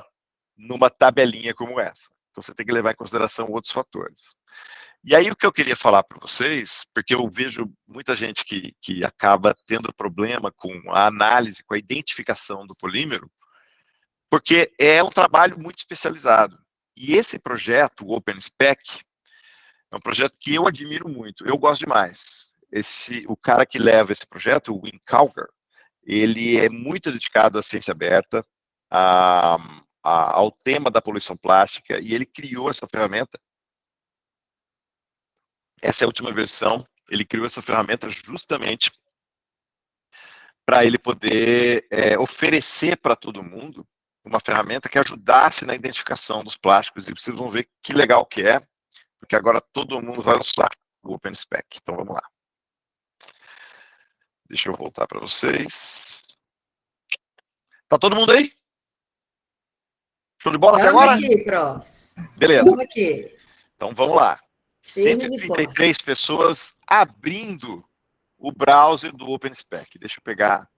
numa tabelinha como essa. Então, você tem que levar em consideração outros fatores. E aí, o que eu queria falar para vocês, porque eu vejo muita gente que acaba tendo problema com a análise, com a identificação do polímero, porque é um trabalho muito especializado. E esse projeto, o OpenSpec, é um projeto que eu admiro muito, eu gosto demais. O cara que leva esse projeto, o Wim Calgar, ele é muito dedicado à ciência aberta, ao tema da poluição plástica, e ele criou essa ferramenta. Essa é a última versão, ele criou essa ferramenta justamente para ele poder oferecer para todo mundo uma ferramenta que ajudasse na identificação dos plásticos, e vocês vão ver que legal que é, porque agora todo mundo vai usar o OpenSpec. Então, vamos lá. Deixa eu voltar para vocês. Tá todo mundo aí? Show de bola até agora? Estamos aqui, profs. Beleza. Estamos aqui. Então, vamos lá. Firmes e 133 pessoas abrindo o browser do OpenSpec. Deixa eu pegar.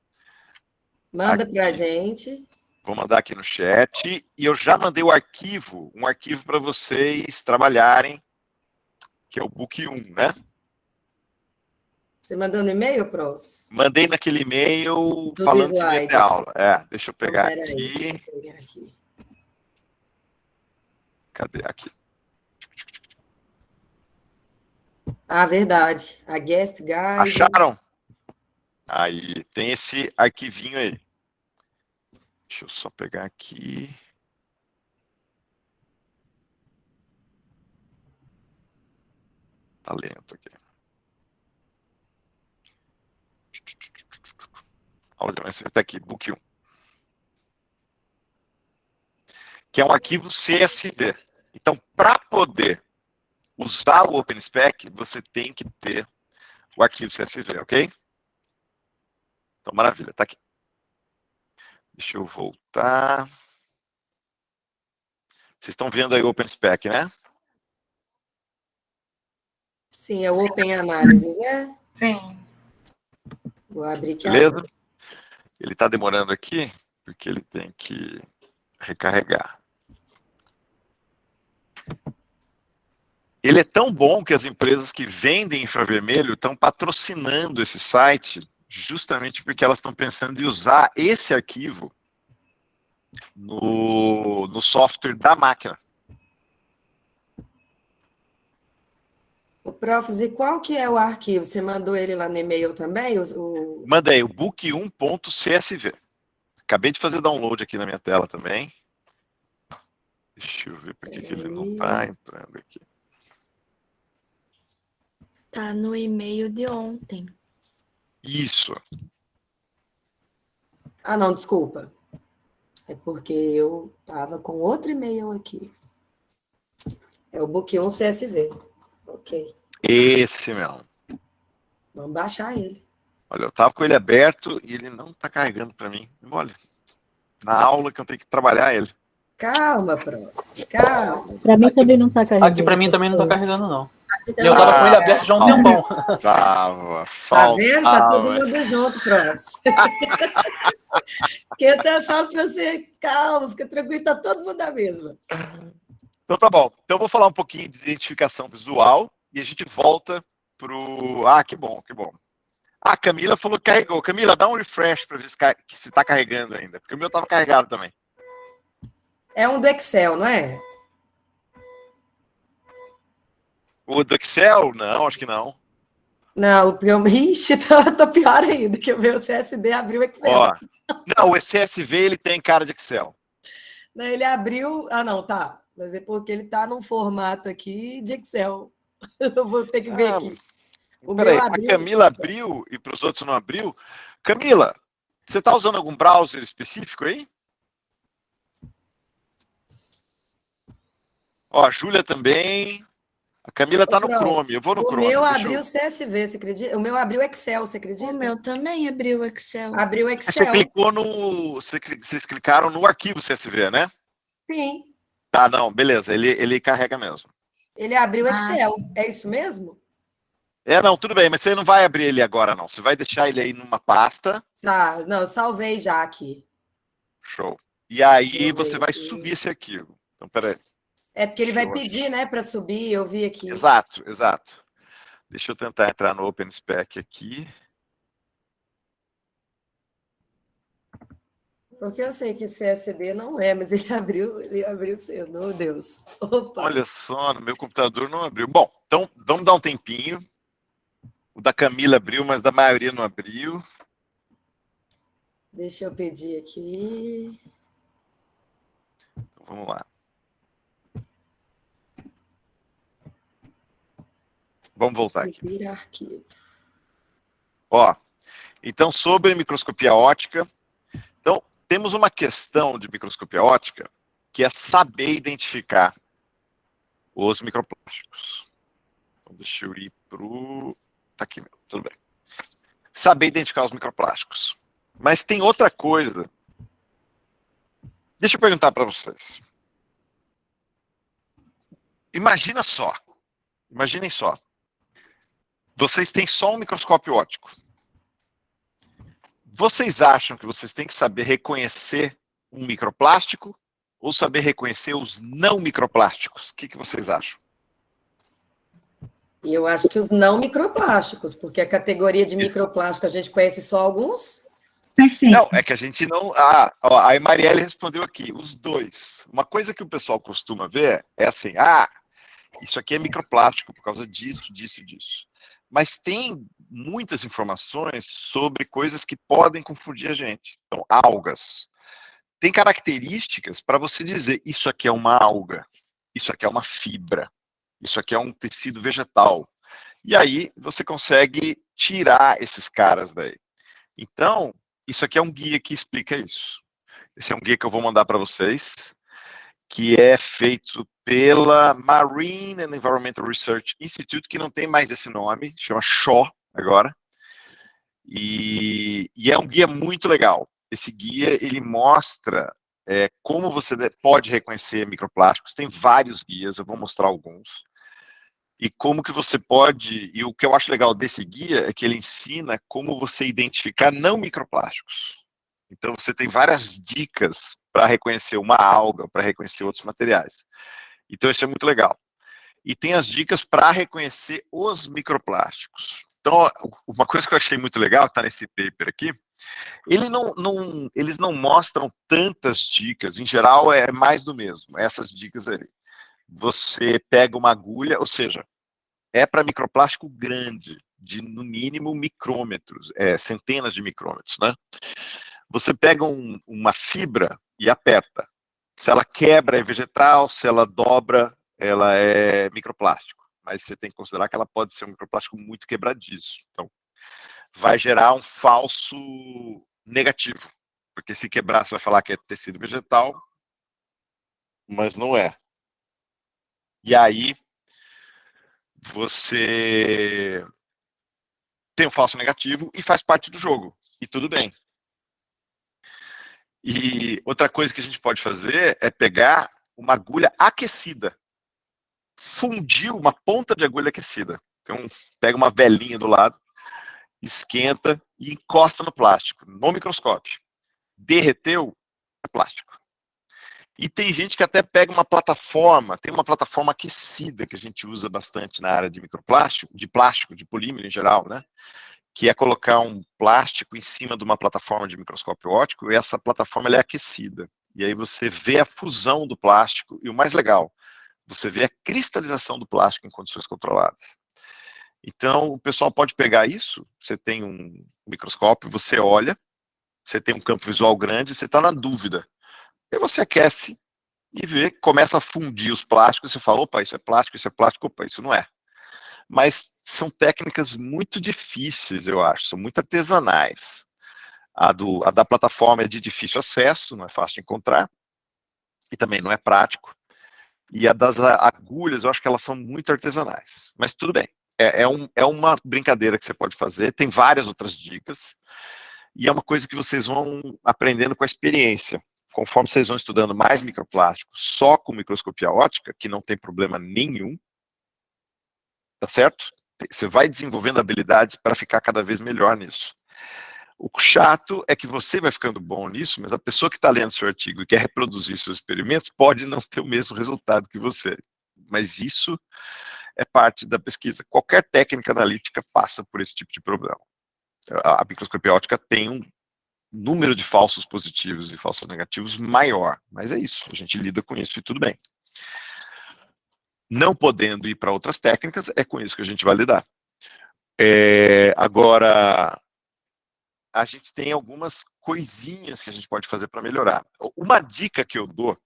Manda aqui. para a gente. Vou mandar aqui no chat. E eu já mandei o arquivo, um arquivo para vocês trabalharem, que é o Book 1, né? Você mandou no e-mail, profs? Mandei naquele e-mail Dos falando que ia ter slides. aula. Deixa eu pegar Então, peraí, aqui. deixa eu pegar aqui. Cadê aqui? Ah, verdade. A guest guide. Acharam? Aí, tem esse arquivinho aí. Deixa eu só pegar aqui. Tá lento aqui. Olha, mas até aqui, Book 1. Que é um arquivo CSV. Então, para poder usar o OpenSpec, você tem que ter o arquivo CSV, ok? Então, maravilha, tá aqui. Deixa eu voltar. Vocês estão vendo aí o OpenSpec, né? Sim, é o Open Analysis, né? Sim. Vou abrir aqui Beleza? agora. Ele está demorando aqui, porque ele tem que recarregar. Ele é tão bom que as empresas que vendem infravermelho estão patrocinando esse site, justamente porque elas estão pensando em usar esse arquivo no software da máquina. O profs, e qual que é o arquivo? Você mandou ele lá no e-mail também? Mandei o book1.csv. Acabei de fazer download aqui na minha tela também. Deixa eu ver por que ele não está entrando aqui. Tá no e-mail de ontem. Isso. Ah, não, desculpa. É porque eu estava com outro e-mail aqui. É o Book 1 CSV. Ok. Esse mesmo. Vamos baixar ele. Olha, eu estava com ele aberto e ele não está carregando para mim. Olha, na aula que eu tenho que trabalhar ele. Calma, profs. Calma. Pra mim também não tá carregando. Aqui pra mim também não tá carregando, não. Aqui E eu tava com ele aberto já há um tempão. Tava, Tá vendo? Tá todo faltava. mundo junto, profs. Esquenta, eu falo para você, calma, fica tranquilo, tá todo mundo na mesma. Então tá bom. Então eu vou falar um pouquinho de identificação visual e a gente volta pro... Ah, que bom, que bom. A Camila falou que carregou. Camila, dá um refresh para ver se tá carregando ainda, porque o meu tava carregado também. É um do Excel, não é? O do Excel? Não, acho que não. Não, o meu... Ixi, tá pior ainda, que o meu CSV abriu o Excel. Ó, não, o CSV ele tem cara de Excel. Não, ele abriu... Ah, não, tá. Mas é porque ele tá num formato aqui de Excel. Eu vou ter que ver aqui. O Peraí, meu a abriu. Camila abriu e para os outros não abriu? Camila, você está usando algum browser específico aí? Ó, a Júlia também. A Camila está no Pronto. Chrome. Eu vou no O Chrome. meu Deixa abriu eu... CSV, você acredita? O meu abriu Excel, você acredita? O meu também abriu o Excel. Abriu Você Excel. clicou no... Vocês clicaram no arquivo CSV, né? Sim. Tá, não, beleza. Ele carrega mesmo. Ele abriu Ah. Excel. É isso mesmo? Não, tudo bem, mas você não vai abrir ele agora, não. Você vai deixar ele aí numa pasta. Tá, não, eu salvei já aqui. Show. E aí Deixa eu você ver vai aqui. subir esse arquivo. Então, peraí. É porque ele vai Deixa eu pedir, né, para subir, eu vi aqui. Exato, exato. Deixa eu tentar entrar no OpenSpec aqui. Porque eu sei que CSD não é, mas ele abriu cedo, meu Deus. Opa. Olha só, no meu computador não abriu. Bom, então vamos dar um tempinho. O da Camila abriu, mas da maioria não abriu. Deixa eu pedir aqui. Então, vamos lá. Vamos voltar aqui. Subir arquivo. Ó, então sobre microscopia óptica. Então, temos uma questão de microscopia óptica que é saber identificar os microplásticos. Então, deixa eu ir para o... Tá aqui mesmo, tudo bem. Saber identificar os microplásticos. Mas tem outra coisa. Deixa eu perguntar para vocês. Imaginem só. Vocês têm só um microscópio óptico. Vocês acham que vocês têm que saber reconhecer um microplástico ou saber reconhecer os não microplásticos? O que vocês acham? E eu acho que os não microplásticos, porque a categoria de microplástico a gente conhece só alguns. Perfeito. Não, é que a gente não... ó, a Marielle respondeu aqui, os dois. Uma coisa que o pessoal costuma ver é assim, isso aqui é microplástico por causa disso. Mas tem muitas informações sobre coisas que podem confundir a gente. Então, algas. Tem características para você dizer, isso aqui é uma alga, isso aqui é uma fibra, isso aqui é um tecido vegetal. E aí você consegue tirar esses caras daí. Então, isso aqui é um guia que explica isso. Esse é um guia que eu vou mandar para vocês, que é feito pela Marine and Environmental Research Institute, que não tem mais esse nome, chama SHAW agora. E é um guia muito legal. Esse guia, ele mostra como você pode reconhecer microplásticos. Tem vários guias, eu vou mostrar alguns. E como que você pode... E o que eu acho legal desse guia é que ele ensina como você identificar não microplásticos. Então, você tem várias dicas para reconhecer uma alga, para reconhecer outros materiais. Então, isso é muito legal. E tem as dicas para reconhecer os microplásticos. Então, uma coisa que eu achei muito legal, está nesse paper aqui, eles não mostram tantas dicas, em geral é mais do mesmo, essas dicas ali. Você pega uma agulha, ou seja, é para microplástico grande, de no mínimo micrômetros, centenas de micrômetros, né? Você pega uma fibra e aperta. Se ela quebra, é vegetal, se ela dobra, ela é microplástico. Mas você tem que considerar que ela pode ser um microplástico muito quebradiço. Então, vai gerar um falso negativo. Porque se quebrar, você vai falar que é tecido vegetal, mas não é. E aí, você tem um falso negativo e faz parte do jogo. E tudo bem. E outra coisa que a gente pode fazer é pegar uma agulha aquecida. Fundir uma ponta de agulha aquecida. Então, pega uma velinha do lado, esquenta e encosta no plástico, no microscópio. Derreteu, é plástico. E tem gente que até pega uma plataforma, tem uma plataforma aquecida que a gente usa bastante na área de microplástico, de polímero em geral, né? Que é colocar um plástico em cima de uma plataforma de microscópio óptico, e essa plataforma ela é aquecida. E aí você vê a fusão do plástico, e o mais legal, você vê a cristalização do plástico em condições controladas. Então, o pessoal pode pegar isso, você tem um microscópio, você olha, você tem um campo visual grande, você está na dúvida. Aí você aquece e vê, começa a fundir os plásticos, você fala, opa, isso é plástico, opa, isso não é. Mas são técnicas muito difíceis, eu acho, são muito artesanais. A da plataforma é de difícil acesso, não é fácil de encontrar, e também não é prático. E a das agulhas, eu acho que elas são muito artesanais. Mas tudo bem, é uma brincadeira que você pode fazer, tem várias outras dicas, e é uma coisa que vocês vão aprendendo com a experiência. Conforme vocês vão estudando mais microplásticos, só com microscopia óptica, que não tem problema nenhum, tá certo? Você vai desenvolvendo habilidades para ficar cada vez melhor nisso. O chato é que você vai ficando bom nisso, mas a pessoa que está lendo seu artigo e quer reproduzir seus experimentos pode não ter o mesmo resultado que você. Mas isso é parte da pesquisa. Qualquer técnica analítica passa por esse tipo de problema. A microscopia óptica tem um número de falsos positivos e falsos negativos maior, mas é isso, a gente lida com isso e tudo bem. Não podendo ir para outras técnicas, é com isso que a gente vai lidar. Agora, a gente tem algumas coisinhas que a gente pode fazer para melhorar. Uma dica que eu dou,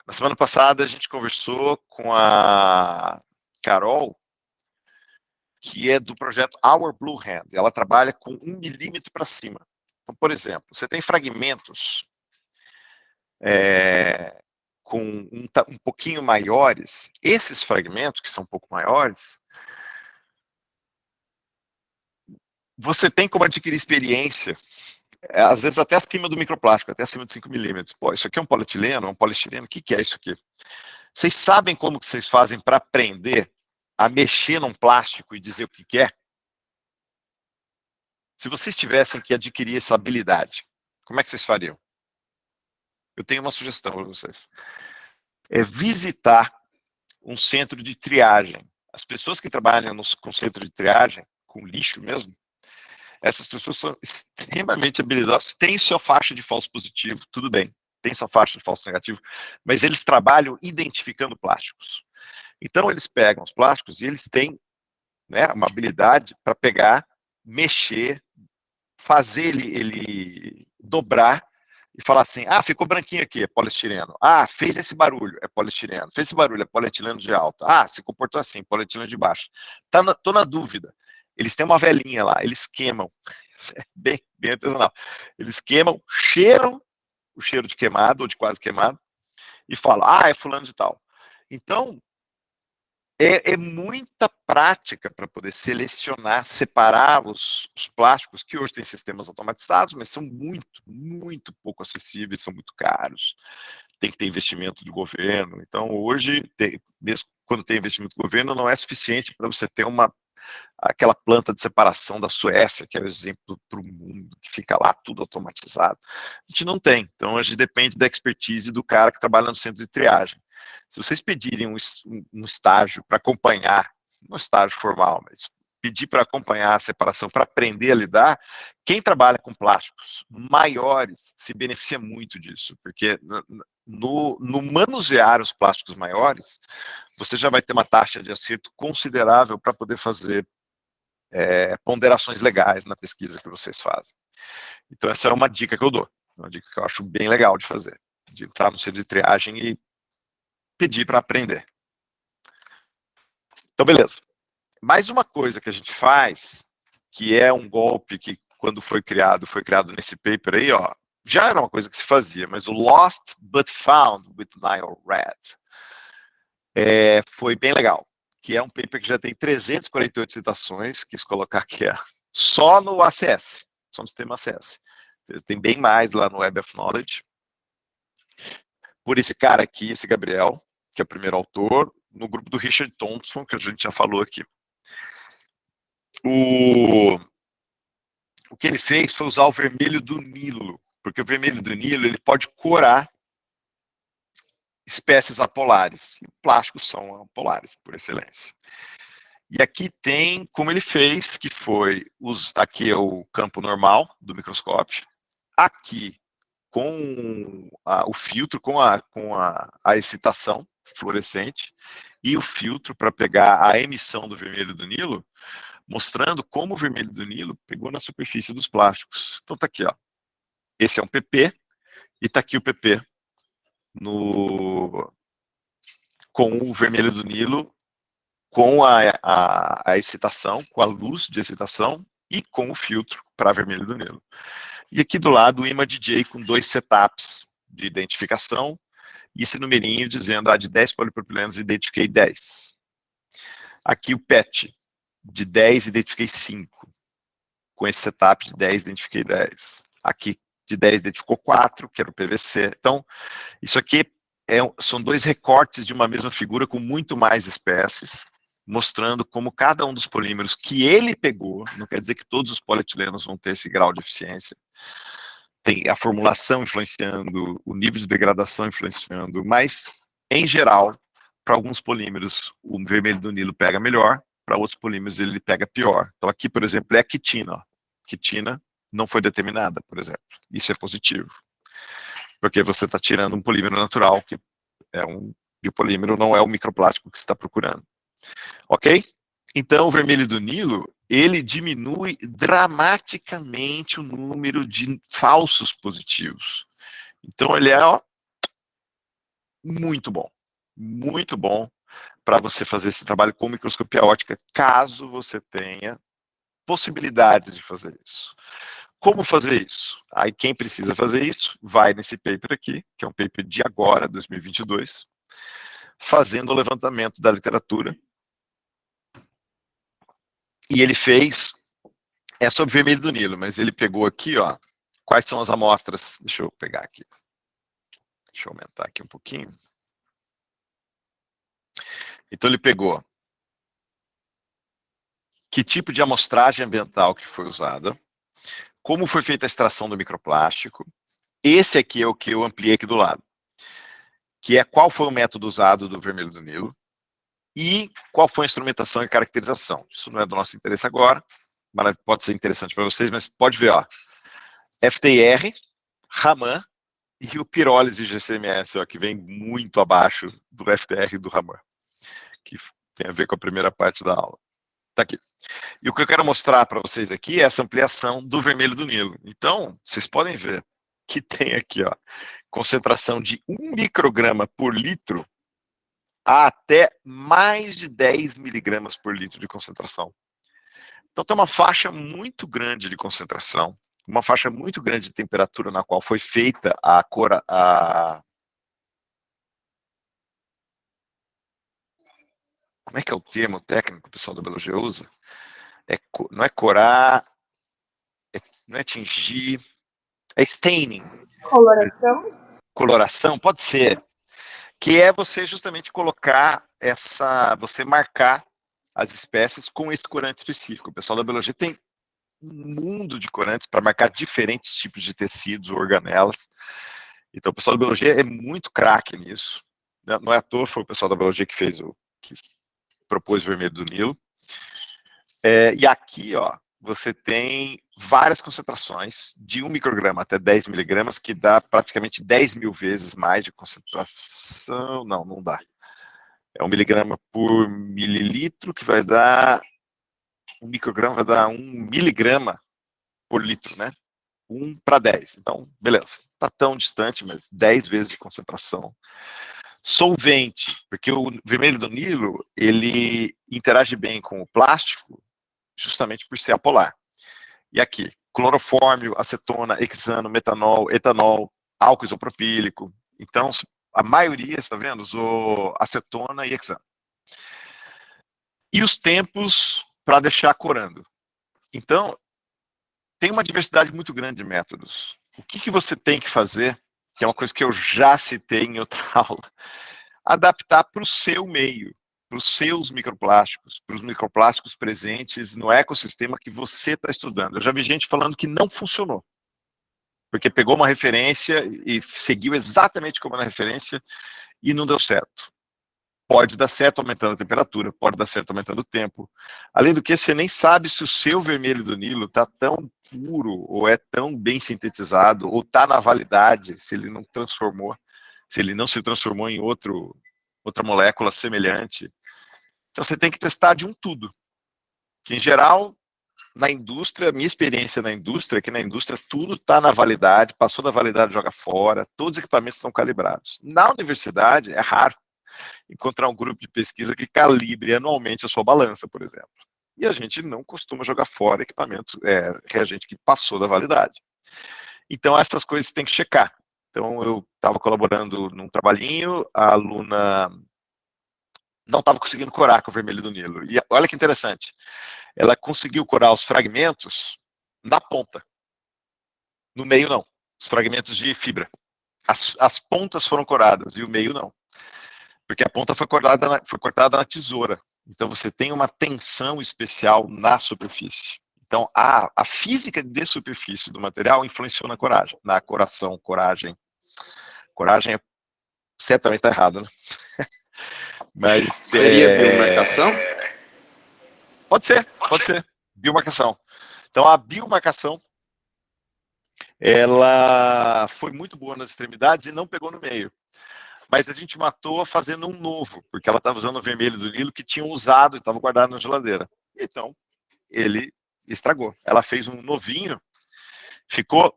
na semana passada a gente conversou com a Carol, que é do projeto Our Blue Hand, ela trabalha com 1 milímetro para cima. Então, por exemplo, você tem fragmentos com um pouquinho maiores, esses fragmentos, que são um pouco maiores, você tem como adquirir experiência, às vezes até acima do microplástico, até acima de 5 milímetros. Pô, isso aqui é um polietileno, é um poliestireno, o que é isso aqui? Vocês sabem como que vocês fazem para aprender a mexer num plástico e dizer o que é? Se vocês tivessem que adquirir essa habilidade, como é que vocês fariam? Eu tenho uma sugestão para vocês. É visitar um centro de triagem. As pessoas que trabalham com centro de triagem, com lixo mesmo, essas pessoas são extremamente habilidosas, têm sua faixa de falso positivo, tudo bem, tem sua faixa de falso negativo, mas eles trabalham identificando plásticos. Então, eles pegam os plásticos e eles têm, né, uma habilidade para pegar, mexer, fazer ele dobrar e falar assim, ah, ficou branquinho aqui, é poliestireno. Ah, fez esse barulho, é poliestireno. Fez esse barulho, é polietileno de alta. Ah, se comportou assim, polietileno de baixo. Tô na dúvida. Eles têm uma velinha lá, eles queimam. É bem artesanal. Eles queimam, cheiram o cheiro de queimado ou de quase queimado e falam, ah, é fulano de tal. Então, é muita prática para poder selecionar, separar os plásticos, que hoje tem sistemas automatizados, mas são muito pouco acessíveis, são muito caros. Tem que ter investimento do governo. Então, hoje, mesmo quando tem investimento do governo, não é suficiente para você ter aquela planta de separação da Suécia, que é o exemplo para o mundo, que fica lá tudo automatizado. A gente não tem. Então, a gente depende da expertise do cara que trabalha no centro de triagem. Se vocês pedirem um estágio para acompanhar, não estágio formal, mas pedir para acompanhar a separação, para aprender a lidar, quem trabalha com plásticos maiores se beneficia muito disso, porque no manusear os plásticos maiores, você já vai ter uma taxa de acerto considerável para poder fazer ponderações legais na pesquisa que vocês fazem. Então, essa é uma dica que eu dou, uma dica que eu acho bem legal de fazer, de entrar no centro de triagem e pedir para aprender. Então, beleza. Mais uma coisa que a gente faz, que é um golpe que, quando foi criado nesse paper aí, ó, já era uma coisa que se fazia, mas o Lost But Found with Nile Red foi bem legal, que é um paper que já tem 348 citações, quis colocar aqui, só no ACS, só no sistema ACS. Tem bem mais lá no Web of Knowledge, por esse cara aqui, esse Gabriel, que é o primeiro autor, no grupo do Richard Thompson, que a gente já falou aqui. O que ele fez foi usar o vermelho do Nilo, porque o vermelho do Nilo ele pode corar espécies apolares, e plásticos são apolares, por excelência. E aqui tem como ele fez, que foi, aqui é o campo normal do microscópio, aqui com o filtro, com a excitação fluorescente, e o filtro para pegar a emissão do vermelho do Nilo, mostrando como o vermelho do Nilo pegou na superfície dos plásticos. Então tá aqui, ó. Esse é um PP, e tá aqui o PP com o vermelho do Nilo com a excitação, com a luz de excitação e com o filtro para vermelho do Nilo. E aqui do lado o ImageJ com 2 setups de identificação e esse numerinho dizendo, de 10 polipropilenos identifiquei 10. Aqui o PET, de 10 identifiquei 5. Com esse setup de 10 identifiquei 10. Aqui de 10 identificou 4, que era o PVC. Então, isso aqui são 2 recortes de uma mesma figura com muito mais espécies, mostrando como cada um dos polímeros que ele pegou, não quer dizer que todos os polietilenos vão ter esse grau de eficiência, tem a formulação influenciando, o nível de degradação influenciando, mas, em geral, para alguns polímeros, o vermelho do Nilo pega melhor, para outros polímeros ele pega pior. Então aqui, por exemplo, é a quitina. Ó. Quitina não foi determinada, por exemplo. Isso é positivo. Porque você está tirando um polímero natural, que é e o polímero não é o microplástico que você está procurando. Ok? Então, o vermelho do Nilo, ele diminui dramaticamente o número de falsos positivos. Então, ele é muito bom para você fazer esse trabalho com microscopia óptica, caso você tenha possibilidades de fazer isso. Como fazer isso? Aí quem precisa fazer isso, vai nesse paper aqui, que é um paper de agora, 2022, fazendo o levantamento da literatura. E ele fez, sobre vermelho do Nilo, mas ele pegou aqui, quais são as amostras, deixa eu pegar aqui, deixa eu aumentar aqui um pouquinho. Então ele pegou que tipo de amostragem ambiental que foi usada, como foi feita a extração do microplástico, esse aqui é o que eu ampliei aqui do lado, que é qual foi o método usado do vermelho do Nilo, e qual foi a instrumentação e caracterização. Isso não é do nosso interesse agora, mas pode ser interessante para vocês, mas pode ver, FTIR, Raman e o pirólise GCMS, que vem muito abaixo do FTR e do Raman, que tem a ver com a primeira parte da aula. Está aqui. E o que eu quero mostrar para vocês aqui é essa ampliação do vermelho do Nilo. Então, vocês podem ver que tem aqui, concentração de 1 micrograma por litro a até mais de 10 miligramas por litro de concentração. Então, tem uma faixa muito grande de concentração, uma faixa muito grande de temperatura na qual foi feita como é que é o termo técnico que o pessoal da biologia usa? Não é corar, não é tingir, é staining. Coloração? Coloração, pode ser. Que é você justamente colocar você marcar as espécies com esse corante específico. O pessoal da biologia tem um mundo de corantes para marcar diferentes tipos de tecidos ou organelas. Então, o pessoal da biologia é muito craque nisso. Não é à toa, foi o pessoal da biologia que propôs o vermelho do Nilo. E aqui, você tem várias concentrações, de 1 micrograma até 10 miligramas, que dá praticamente 10 mil vezes mais de concentração. Não dá. É 1 miligrama por mililitro, que vai dar 1 micrograma, vai dar 1 miligrama por litro, né? 1 para 10. Então, beleza. Está tão distante, mas 10 vezes de concentração. Solvente, porque o vermelho do Nilo, ele interage bem com o plástico, justamente por ser apolar. E aqui, clorofórmio, acetona, hexano, metanol, etanol, álcool isopropílico. Então, a maioria, está vendo, usou acetona e hexano. E os tempos para deixar corando. Então, tem uma diversidade muito grande de métodos. O que você tem que fazer, que é uma coisa que eu já citei em outra aula, adaptar para o seu meio, para os seus microplásticos, para os microplásticos presentes no ecossistema que você está estudando. Eu já vi gente falando que não funcionou, porque pegou uma referência e seguiu exatamente como na referência e não deu certo. Pode dar certo aumentando a temperatura, pode dar certo aumentando o tempo. Além do que, você nem sabe se o seu vermelho do Nilo está tão puro, ou é tão bem sintetizado, ou está na validade, se ele não se transformou em outra molécula semelhante. Então, você tem que testar de um tudo. Que, em geral, na indústria, minha experiência na indústria é que na indústria tudo está na validade, passou da validade, joga fora, todos os equipamentos estão calibrados. Na universidade, é raro. encontrar um grupo de pesquisa que calibre anualmente a sua balança, por exemplo. E a gente não costuma jogar fora equipamento, reagente que passou da validade. Então, essas coisas tem que checar. Então, eu estava colaborando num trabalhinho, a aluna não estava conseguindo corar com o vermelho do Nilo. E olha que interessante, ela conseguiu corar os fragmentos na ponta. No meio, não. Os fragmentos de fibra. As pontas foram coradas e o meio não. Porque a ponta foi cortada na tesoura. Então, você tem uma tensão especial na superfície. Então, a física de superfície do material influenciou na coragem. Na coração, coragem. Coragem certamente está errado, né? Mas, seria biomarcação? Pode ser. Biomarcação. Então, a biomarcação, ela foi muito boa nas extremidades e não pegou no meio. Mas a gente matou fazendo um novo, porque ela estava usando o vermelho do Nilo que tinham usado e estava guardado na geladeira. Então, ele estragou. Ela fez um novinho, ficou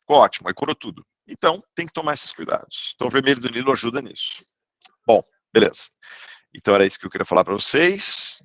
ótimo, aí curou tudo. Então, tem que tomar esses cuidados. Então, o vermelho do Nilo ajuda nisso. Bom, beleza. Então, era isso que eu queria falar para vocês.